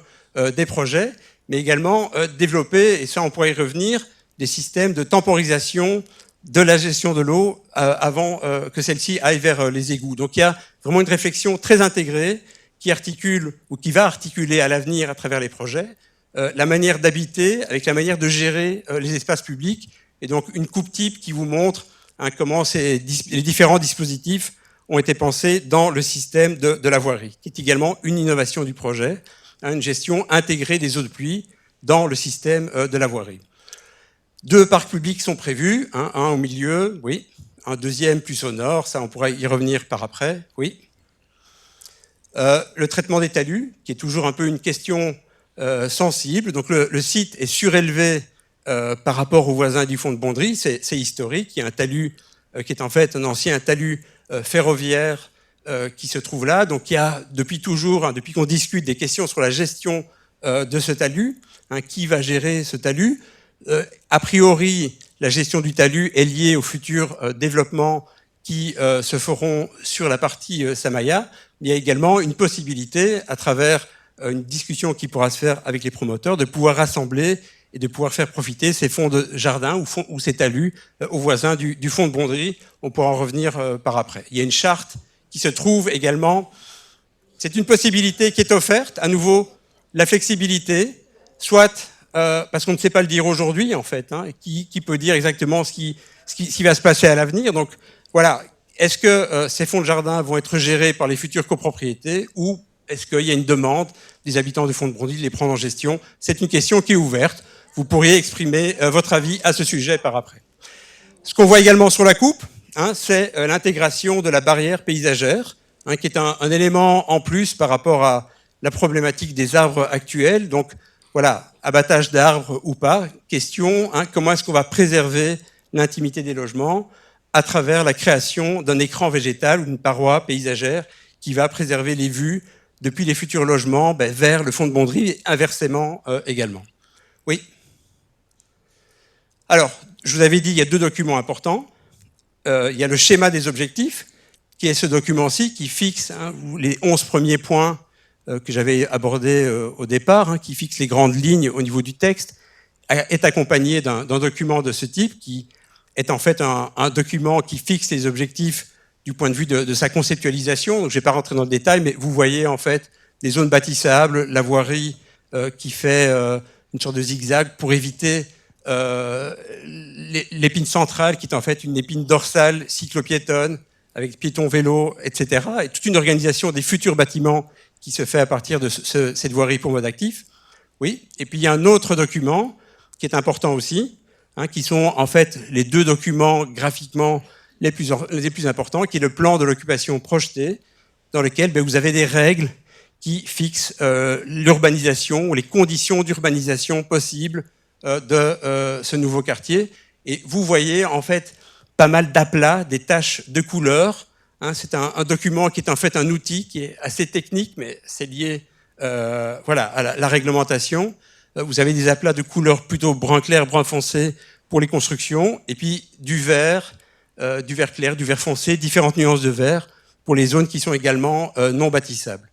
des projets, mais également développer, et ça on pourrait y revenir, des systèmes de temporisation de la gestion de l'eau avant que celle-ci aille vers les égouts. Donc il y a vraiment une réflexion très intégrée qui articule ou qui va articuler à l'avenir à travers les projets la manière d'habiter avec la manière de gérer les espaces publics, et donc une coupe type qui vous montre comment les différents dispositifs ont été pensés dans le système de la voirie, qui est également une innovation du projet, une gestion intégrée des eaux de pluie dans le système de la voirie. 2 parcs publics sont prévus, un au milieu, oui, un deuxième plus au nord, ça on pourra y revenir par après, oui. Le traitement des talus, qui est toujours un peu une question sensible, donc le site est surélevé par rapport aux voisins du fond de Bondry, c'est historique, il y a un talus qui est en fait un ancien talus ferroviaire qui se trouve là, donc il y a depuis toujours, depuis qu'on discute des questions sur la gestion de ce talus, qui va gérer ce talus. A priori, la gestion du talus est liée aux futurs développements qui se feront sur la partie Samaya. Il y a également une possibilité, à travers une discussion qui pourra se faire avec les promoteurs, de pouvoir rassembler et de pouvoir faire profiter ces fonds de jardin ou ces talus aux voisins du fond de Bondry. On pourra en revenir par après. Il y a une charte qui se trouve également. C'est une possibilité qui est offerte. À nouveau, la flexibilité, soit parce qu'on ne sait pas le dire aujourd'hui, en fait, qui peut dire exactement ce qui va se passer à l'avenir. Donc, voilà. Est-ce que ces fonds de jardin vont être gérés par les futures copropriétés ou est-ce qu'il y a une demande des habitants du fond de Bondry de les prendre en gestion? C'est une question qui est ouverte. Vous pourriez exprimer votre avis à ce sujet par après. Ce qu'on voit également sur la coupe, c'est l'intégration de la barrière paysagère, qui est un élément en plus par rapport à la problématique des arbres actuels. Donc, voilà, abattage d'arbres ou pas, question, comment est-ce qu'on va préserver l'intimité des logements à travers la création d'un écran végétal ou d'une paroi paysagère qui va préserver les vues depuis les futurs logements vers le fond de Bondry et inversement également. Oui. Alors, je vous avais dit, il y a 2 documents importants. Il y a le schéma des objectifs, qui est ce document-ci qui fixe les 11 premiers points que j'avais abordés au départ, qui fixe les grandes lignes au niveau du texte, est accompagné d'un document de ce type qui est en fait un document qui fixe les objectifs du point de vue de sa conceptualisation. Donc, je ne vais pas rentrer dans le détail, mais vous voyez en fait des zones bâtissables, la voirie qui fait une sorte de zigzag pour éviter l'épine centrale qui est en fait une épine dorsale cyclopiétonne avec piétons, vélos, etc. Et toute une organisation des futurs bâtiments qui se fait à partir de cette voirie pour mode actif. Oui. Et puis il y a un autre document qui est important aussi, qui sont en fait les 2 documents graphiquement les plus importants, qui est le plan de l'occupation projetée, dans lequel vous avez des règles qui fixent l'urbanisation ou les conditions d'urbanisation possibles de ce nouveau quartier. Et vous voyez en fait pas mal d'aplats, des taches de couleurs. C'est un document qui est en fait un outil qui est assez technique, mais c'est lié à la réglementation. Vous avez des aplats de couleurs plutôt brun clair, brun foncé pour les constructions, et puis du vert clair, du vert foncé, différentes nuances de vert pour les zones qui sont également non bâtissables.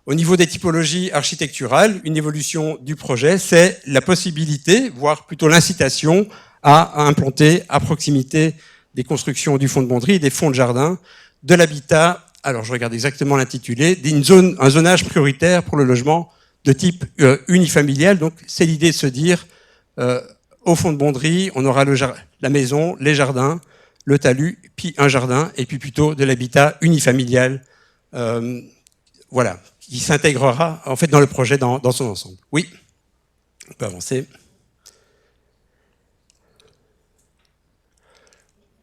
Au niveau des typologies architecturales, une évolution du projet, c'est la possibilité, voire plutôt l'incitation, à implanter à proximité des constructions du fond de Bondry et des fonds de jardin, de l'habitat, alors je regarde exactement l'intitulé, un zonage prioritaire pour le logement de type unifamilial. Donc c'est l'idée de se dire, au fond de Bondry, on aura la maison, les jardins, le talus, puis un jardin, et puis plutôt de l'habitat unifamilial, qui s'intégrera en fait dans le projet dans son ensemble. Oui, on peut avancer.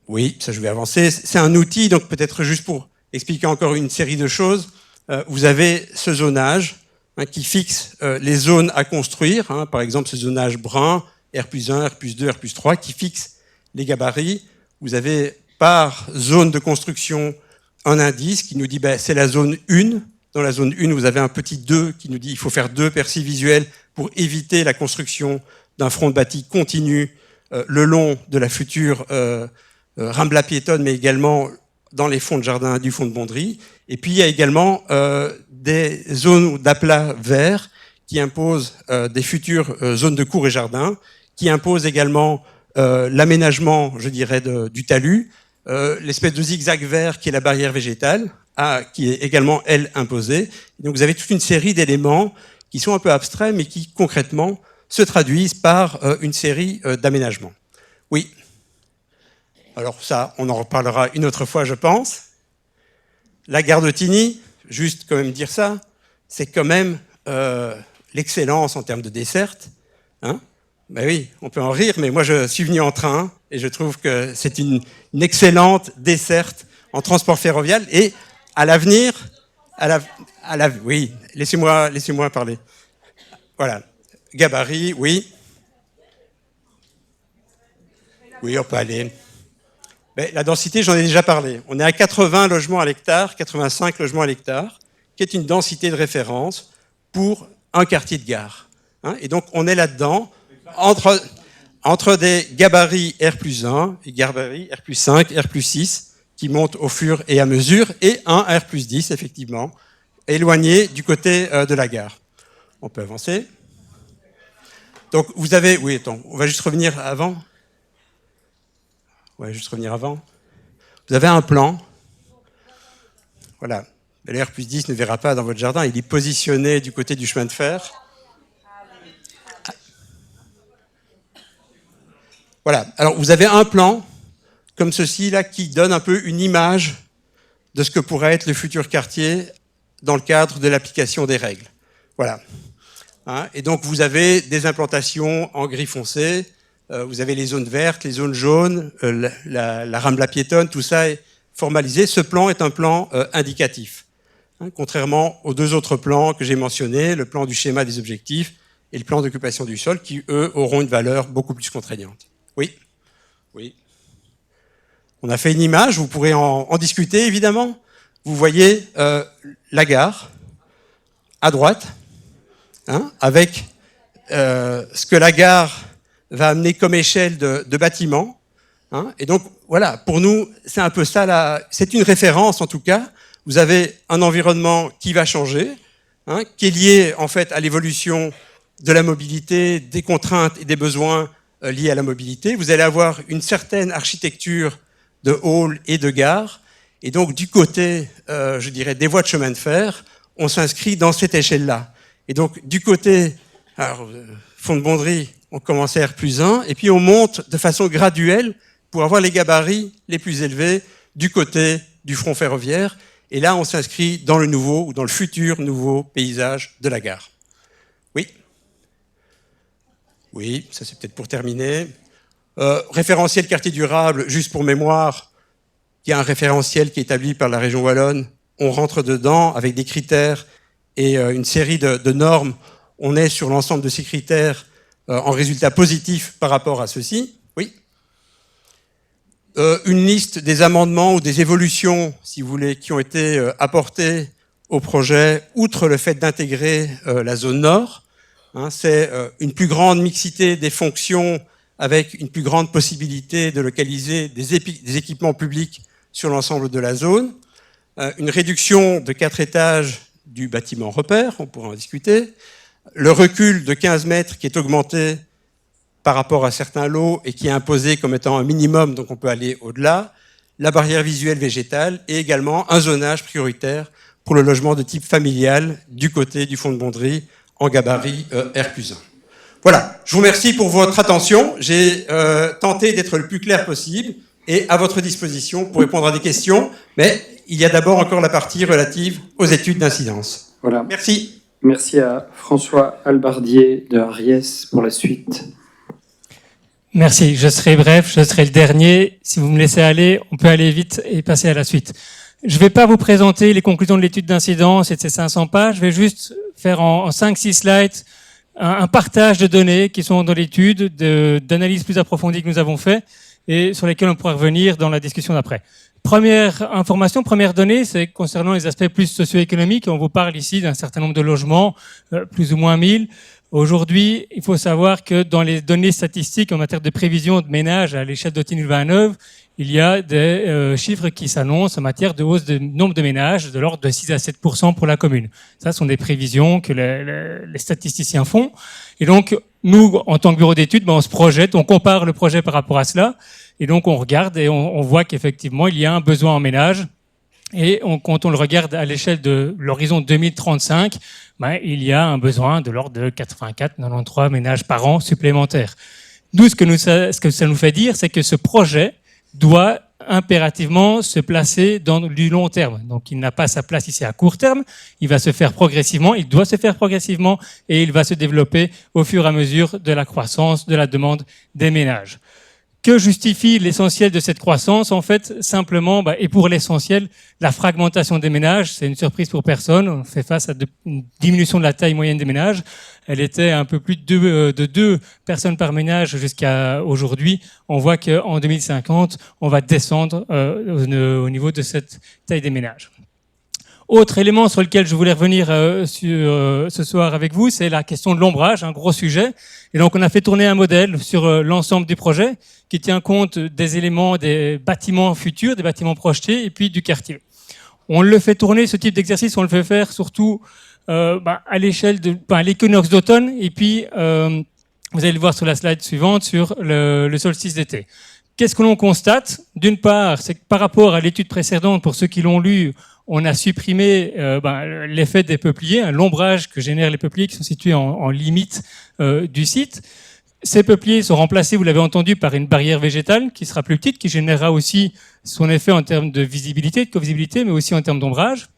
Oui, ça je vais avancer. C'est un outil, donc peut-être juste pour expliquer encore une série de choses. vous avez ce zonage qui fixe les zones à construire, par exemple ce zonage brun, R+1, R+2, R+3, qui fixe les gabarits. Vous avez par zone de construction un indice qui nous dit c'est la zone 1. Dans la zone 1, vous avez un petit 2 qui nous dit qu'il faut faire 2 percis visuels pour éviter la construction d'un front de bâti continu le long de la future rambla piétonne, mais également dans les fonds de jardin du fond de Bondry. Et puis il y a également des zones d'aplats verts qui imposent des futures zones de cours et jardins, qui imposent également l'aménagement, je dirais, du talus, l'espèce de zigzag vert qui est la barrière végétale, qui est également, elle, imposée. Et donc vous avez toute une série d'éléments qui sont un peu abstraits, mais qui, concrètement, se traduisent par une série d'aménagements. Oui. Alors ça, on en reparlera une autre fois, je pense. La gare de Tigny, juste quand même dire ça, c'est quand même l'excellence en termes de desserte. Ben oui, on peut en rire, mais moi je suis venu en train et je trouve que c'est une excellente desserte en transport ferroviaire. Et à l'avenir, oui, laissez-moi parler. Voilà, gabarit, oui. Oui, on peut aller. Mais la densité, j'en ai déjà parlé. On est à 80 logements à l'hectare, 85 logements à l'hectare, qui est une densité de référence pour un quartier de gare. Et donc, on est là-dedans, entre des gabarits R+1, et gabarits R+5, R+6, qui montent au fur et à mesure, et un R+10, effectivement, éloigné du côté de la gare. On peut avancer. Donc, vous avez... Oui, attends, on va juste revenir avant. Ouais, juste revenir avant. Vous avez un plan. Voilà. Le R+10 ne verra pas dans votre jardin. Il est positionné du côté du chemin de fer. Voilà. Alors, vous avez un plan, comme ceci, là, qui donne un peu une image de ce que pourrait être le futur quartier dans le cadre de l'application des règles. Voilà. Et donc, vous avez des implantations en gris foncé. Vous avez les zones vertes, les zones jaunes, la rambla piétonne, tout ça est formalisé. Ce plan est un plan indicatif, contrairement aux deux autres plans que j'ai mentionnés, le plan du schéma des objectifs et le plan d'occupation du sol, qui, eux, auront une valeur beaucoup plus contraignante. Oui. Oui. On a fait une image, vous pourrez en discuter, évidemment. Vous voyez la gare, à droite, avec ce que la gare va amener comme échelle de bâtiments. Et donc, voilà, pour nous, c'est un peu ça, c'est une référence en tout cas. Vous avez un environnement qui va changer, qui est lié en fait à l'évolution de la mobilité, des contraintes et des besoins liés à la mobilité. Vous allez avoir une certaine architecture de hall et de gare. Et donc, du côté, je dirais, des voies de chemin de fer, on s'inscrit dans cette échelle-là. Et donc, du côté, alors, fond de Bondry, on commence à R+1, et puis on monte de façon graduelle pour avoir les gabarits les plus élevés du côté du front ferroviaire. Et là, on s'inscrit dans le nouveau, ou dans le futur nouveau paysage de la gare. Oui. Oui, ça c'est peut-être pour terminer. Référentiel quartier durable, juste pour mémoire, il y a un référentiel qui est établi par la région wallonne. On rentre dedans avec des critères et une série de normes. On est sur l'ensemble de ces critères en résultat positif par rapport à ceci. Oui. Une liste des amendements ou des évolutions, si vous voulez, qui ont été apportées au projet, outre le fait d'intégrer la zone nord. C'est une plus grande mixité des fonctions avec une plus grande possibilité de localiser des équipements publics sur l'ensemble de la zone. Une réduction de 4 étages du bâtiment repère, on pourra en discuter. Le recul de 15 mètres qui est augmenté par rapport à certains lots et qui est imposé comme étant un minimum, donc on peut aller au-delà. La barrière visuelle végétale et également un zonage prioritaire pour le logement de type familial du côté du fond de Bondry en gabarit R+1. Voilà, je vous remercie pour votre attention. J'ai tenté d'être le plus clair possible et à votre disposition pour répondre à des questions, mais il y a d'abord encore la partie relative aux études d'incidence. Voilà. Merci. Merci à François Albardier de Ariès pour la suite. Merci, je serai bref, je serai le dernier. Si vous me laissez aller, on peut aller vite et passer à la suite. Je ne vais pas vous présenter les conclusions de l'étude d'incidence et de ces 500 pages. Je vais juste faire en 5-6 slides un partage de données qui sont dans l'étude, d'analyses plus approfondies que nous avons fait et sur lesquelles on pourra revenir dans la discussion d'après. Première information, première donnée, c'est concernant les aspects plus socio-économiques. On vous parle ici d'un certain nombre de logements, plus ou moins 1000. Aujourd'hui, il faut savoir que dans les données statistiques en matière de prévision de ménages à l'échelle d'Autigny-Villeneuve, il y a des chiffres qui s'annoncent en matière de hausse de nombre de ménages de l'ordre de 6 à 7% pour la commune. Ça, ce sont des prévisions que les statisticiens font. Et donc, nous, en tant que bureau d'études, on se projette, on compare le projet par rapport à cela. Et donc, on regarde et on voit qu'effectivement, il y a un besoin en ménage. Et quand on le regarde à l'échelle de l'horizon 2035, il y a un besoin de l'ordre de 84-93 ménages par an supplémentaires. Nous, ce que ça nous fait dire, c'est que ce projet doit impérativement se placer dans du long terme. Donc, il n'a pas sa place ici à court terme. Il va se faire progressivement, il doit se faire progressivement et il va se développer au fur et à mesure de la croissance de la demande des ménages. Que justifie l'essentiel de cette croissance? En fait, simplement, et pour l'essentiel, la fragmentation des ménages. C'est une surprise pour personne. On fait face à une diminution de la taille moyenne des ménages. Elle était un peu plus de 2 personnes par ménage jusqu'à aujourd'hui. On voit qu'en 2050, on va descendre au niveau de cette taille des ménages. Autre élément sur lequel je voulais revenir ce soir avec vous, c'est la question de l'ombrage, un gros sujet. Et donc, on a fait tourner un modèle sur l'ensemble du projet qui tient compte des éléments des bâtiments futurs, des bâtiments projetés et puis du quartier. On le fait tourner, ce type d'exercice, on le fait faire surtout à l'échelle à l'équinoxe d'automne et puis vous allez le voir sur la slide suivante sur le solstice d'été. Qu'est-ce que l'on constate? D'une part, c'est que par rapport à l'étude précédente, pour ceux qui l'ont lu, on a supprimé l'effet des peupliers, l'ombrage que génèrent les peupliers qui sont situés en limite du site. Ces peupliers sont remplacés, vous l'avez entendu, par une barrière végétale qui sera plus petite, qui générera aussi son effet en termes de visibilité, de covisibilité, mais aussi en termes d'ombrage.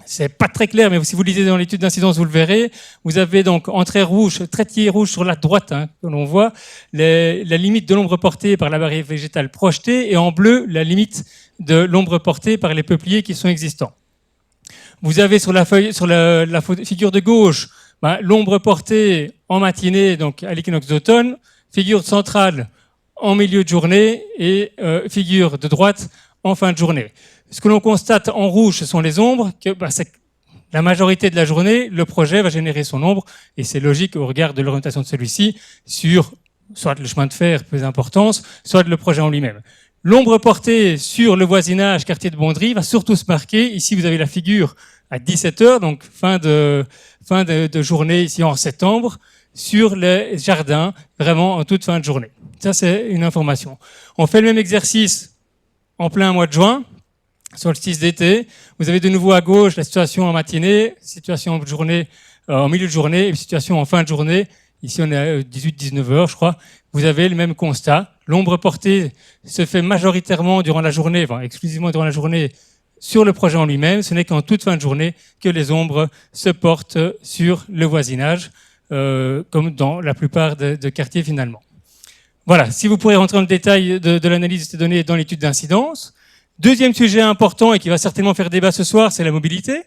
C'est pas très clair, mais si vous lisez dans l'étude d'incidence, vous le verrez. Vous avez donc en trait rouge sur la droite, que l'on voit, la limite de l'ombre portée par la barrière végétale projetée, et en bleu, la limite de l'ombre portée par les peupliers qui sont existants. Vous avez sur la figure de gauche, l'ombre portée en matinée, donc à l'équinoxe d'automne, figure centrale en milieu de journée et figure de droite en fin de journée. Ce que l'on constate en rouge, ce sont les ombres, c'est la majorité de la journée, le projet va générer son ombre, et c'est logique au regard de l'orientation de celui-ci sur soit le chemin de fer, peu d'importance, soit le projet en lui-même. L'ombre portée sur le voisinage quartier de Bonderie va surtout se marquer. Ici, vous avez la figure à 17h, donc fin de journée ici en septembre, sur les jardins, vraiment en toute fin de journée. Ça, c'est une information. On fait le même exercice en plein mois de juin, solstice d'été. Vous avez de nouveau à gauche la situation en matinée, situation en journée, en milieu de journée, et situation en fin de journée. Ici, on est à 18-19 heures, je crois. Vous avez le même constat. L'ombre portée se fait majoritairement durant la journée, exclusivement durant la journée, sur le projet en lui-même. Ce n'est qu'en toute fin de journée que les ombres se portent sur le voisinage, comme dans la plupart de quartiers finalement. Voilà, si vous pourrez rentrer dans le détail de l'analyse de ces données dans l'étude d'incidence. Deuxième sujet important et qui va certainement faire débat ce soir, c'est la mobilité.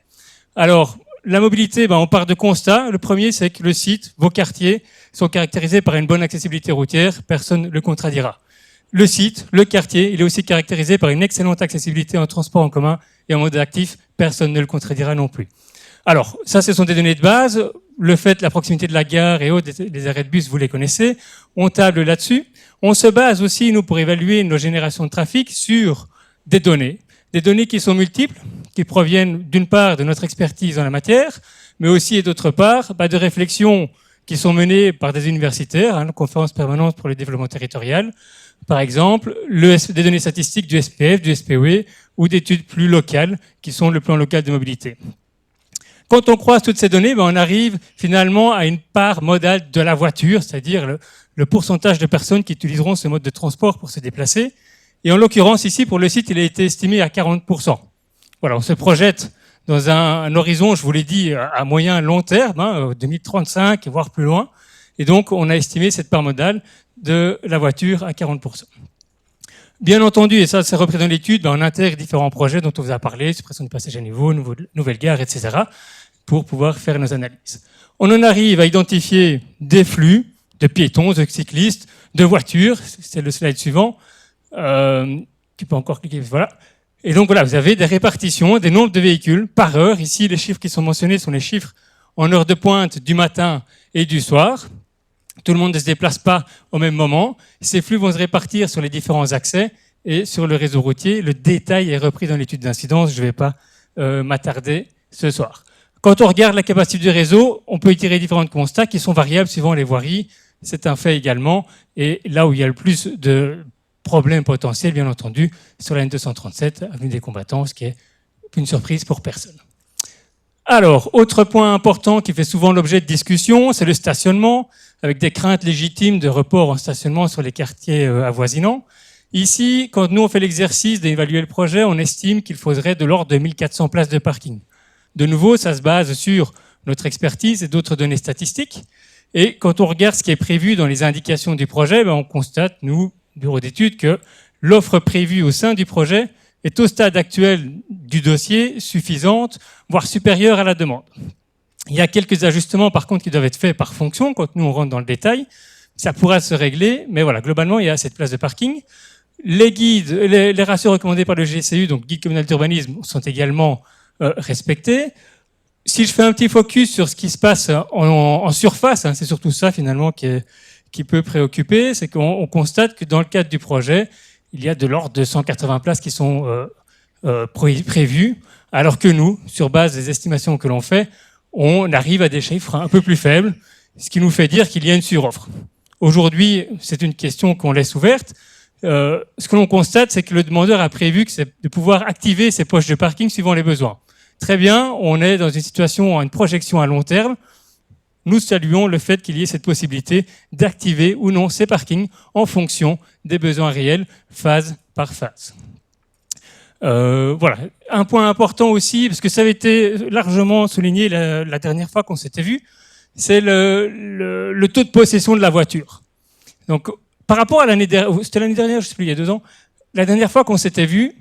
Alors, la mobilité, on part de constats. Le premier, c'est que le site, vos quartiers, sont caractérisés par une bonne accessibilité routière. Personne ne le contredira. Le site, le quartier, il est aussi caractérisé par une excellente accessibilité en transport en commun et en mode actif. Personne ne le contredira non plus. Alors, ça, ce sont des données de base. Le fait, la proximité de la gare et autres, les arrêts de bus, vous les connaissez. On table là-dessus. On se base aussi, nous, pour évaluer nos générations de trafic sur des données qui sont multiples, qui proviennent d'une part de notre expertise en la matière, mais aussi et d'autre part de réflexions qui sont menées par des universitaires, la conférence permanente pour le développement territorial, par exemple, des données statistiques du SPF, du SPOE, ou d'études plus locales, qui sont le plan local de mobilité. Quand on croise toutes ces données, on arrive finalement à une part modale de la voiture, c'est-à-dire le pourcentage de personnes qui utiliseront ce mode de transport pour se déplacer. Et en l'occurrence, ici, pour le site, il a été estimé à 40%. Voilà, on se projette dans un horizon, je vous l'ai dit, à moyen long terme, 2035, voire plus loin. Et donc, on a estimé cette part modale de la voiture à 40%. Bien entendu, et ça c'est repris dans l'étude, on intègre différents projets dont on vous a parlé, suppression du passage à niveau, nouvelle gare, etc., pour pouvoir faire nos analyses. On en arrive à identifier des flux de piétons, de cyclistes, de voitures, c'est le slide suivant, tu peux encore cliquer, voilà. Et donc voilà, vous avez des répartitions, des nombres de véhicules par heure. Ici, les chiffres qui sont mentionnés sont les chiffres en heure de pointe du matin et du soir. Tout le monde ne se déplace pas au même moment. Ces flux vont se répartir sur les différents accès et sur le réseau routier. Le détail est repris dans l'étude d'incidence, je ne vais pas m'attarder ce soir. Quand on regarde la capacité du réseau, on peut y tirer différents constats qui sont variables suivant les voiries. C'est un fait également. Et là où il y a le plus de problèmes potentiels, bien entendu, sur la N237, avenue des Combattants, ce qui est une surprise pour personne. Alors, autre point important qui fait souvent l'objet de discussion, c'est le stationnement, avec des craintes légitimes de report en stationnement sur les quartiers avoisinants. Ici, quand nous on fait l'exercice d'évaluer le projet, on estime qu'il faudrait de l'ordre de 1400 places de parking. De nouveau, ça se base sur notre expertise et d'autres données statistiques. Et quand on regarde ce qui est prévu dans les indications du projet, on constate, nous, bureau d'études, que l'offre prévue au sein du projet est au stade actuel du dossier suffisante, voire supérieure à la demande. Il y a quelques ajustements, par contre, qui doivent être faits par fonction, quand nous on rentre dans le détail. Ça pourra se régler, mais voilà, globalement, il y a cette place de parking. Les guides, les ratios recommandés par le GCU, donc guide communal d'urbanisme, sont également respectés. Si je fais un petit focus sur ce qui se passe en surface, c'est surtout ça finalement qui peut préoccuper, c'est qu'on constate que dans le cadre du projet, il y a de l'ordre de 180 places qui sont prévues, alors que nous, sur base des estimations que l'on fait, on arrive à des chiffres un peu plus faibles, ce qui nous fait dire qu'il y a une suroffre. Aujourd'hui, c'est une question qu'on laisse ouverte. Ce que l'on constate, c'est que le demandeur a prévu que c'est de pouvoir activer ses poches de parking suivant les besoins. Très bien, on est dans une situation, une projection à long terme. Nous saluons le fait qu'il y ait cette possibilité d'activer ou non ces parkings en fonction des besoins réels, phase par phase. Voilà. Un point important aussi, parce que ça avait été largement souligné la dernière fois qu'on s'était vu, c'est le taux de possession de la voiture. Donc, par rapport à l'année dernière, c'était l'année dernière, je ne sais plus, il y a 2 ans, la dernière fois qu'on s'était vu,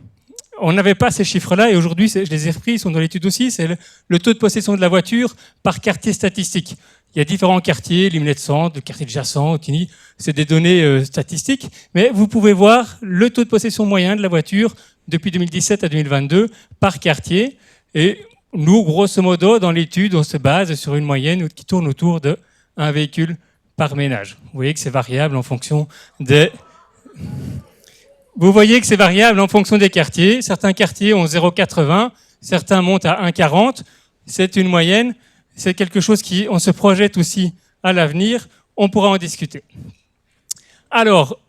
on n'avait pas ces chiffres-là, et aujourd'hui, je les ai repris, ils sont dans l'étude aussi, c'est le taux de possession de la voiture par quartier statistique. Il y a différents quartiers, Limnet-Centre, le quartier de Jassan, Otigny, c'est des données statistiques, mais vous pouvez voir le taux de possession moyen de la voiture depuis 2017 à 2022 par quartier, et nous, grosso modo, dans l'étude, on se base sur une moyenne qui tourne autour de 1 véhicule par ménage. Vous voyez que c'est variable en fonction des... Vous voyez que c'est variable en fonction des quartiers. Certains quartiers ont 0,80, certains montent à 1,40. C'est une moyenne. C'est quelque chose qui, on se projette aussi à l'avenir. On pourra en discuter. Alors,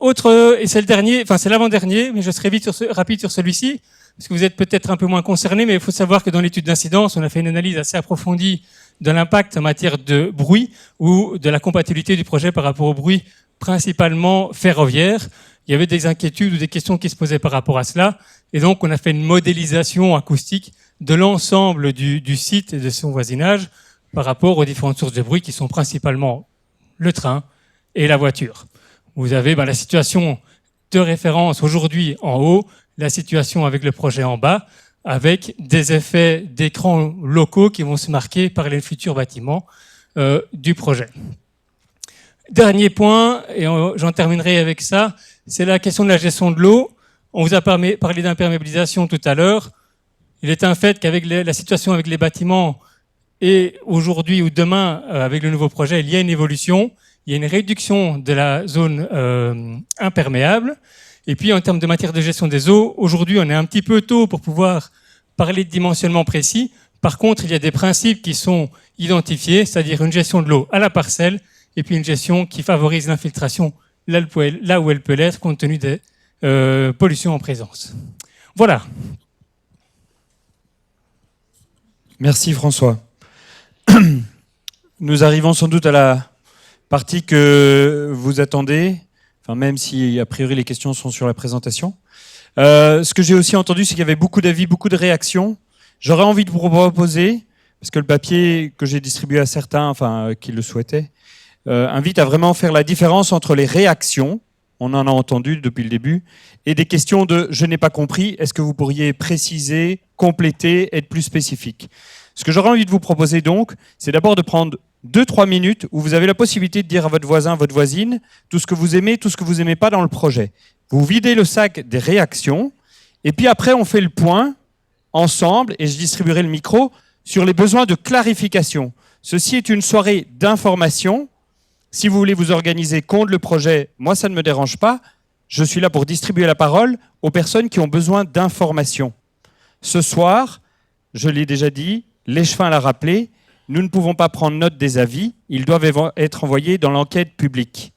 et c'est le dernier, enfin c'est l'avant-dernier, mais je serai rapide sur celui-ci, parce que vous êtes peut-être un peu moins concernés, mais il faut savoir que dans l'étude d'incidence, on a fait une analyse assez approfondie de l'impact en matière de bruit ou de la compatibilité du projet par rapport au bruit, principalement ferroviaire. Il y avait des inquiétudes ou des questions qui se posaient par rapport à cela. Et donc, on a fait une modélisation acoustique de l'ensemble du site et de son voisinage par rapport aux différentes sources de bruit qui sont principalement le train et la voiture. Vous avez la situation de référence aujourd'hui en haut, la situation avec le projet en bas, avec des effets d'écrans locaux qui vont se marquer par les futurs bâtiments du projet. Dernier point, et j'en terminerai avec ça, c'est la question de la gestion de l'eau. On vous a parlé d'imperméabilisation tout à l'heure. Il est un fait qu'avec la situation avec les bâtiments et aujourd'hui ou demain, avec le nouveau projet, il y a une évolution, il y a une réduction de la zone imperméable. Et puis en termes de matière de gestion des eaux, aujourd'hui on est un petit peu tôt pour pouvoir parler de dimensionnement précis. Par contre, il y a des principes qui sont identifiés, c'est-à-dire une gestion de l'eau à la parcelle et puis une gestion qui favorise l'infiltration là où elle peut l'être compte tenu des pollutions en présence. Voilà. Merci François. Nous arrivons sans doute à la partie que vous attendez, enfin, même si a priori les questions sont sur la présentation. Ce que j'ai aussi entendu, c'est qu'il y avait beaucoup d'avis, beaucoup de réactions. J'aurais envie de vous proposer, parce que le papier que j'ai distribué à certains, qui le souhaitaient, invite à vraiment faire la différence entre les réactions, on en a entendu depuis le début, et des questions de « je n'ai pas compris, est-ce que vous pourriez préciser, compléter, être plus spécifique ?» Ce que j'aurais envie de vous proposer donc, c'est d'abord de prendre 2-3 minutes où vous avez la possibilité de dire à votre voisin, votre voisine, tout ce que vous aimez, tout ce que vous n'aimez pas dans le projet. Vous videz le sac des réactions, et puis après on fait le point ensemble, et je distribuerai le micro, sur les besoins de clarification. Ceci est une soirée d'information. Si vous voulez vous organiser contre le projet, moi ça ne me dérange pas. Je suis là pour distribuer la parole aux personnes qui ont besoin d'informations. Ce soir, je l'ai déjà dit, Léchevin l'a rappelé, nous ne pouvons pas prendre note des avis, ils doivent être envoyés dans l'enquête publique.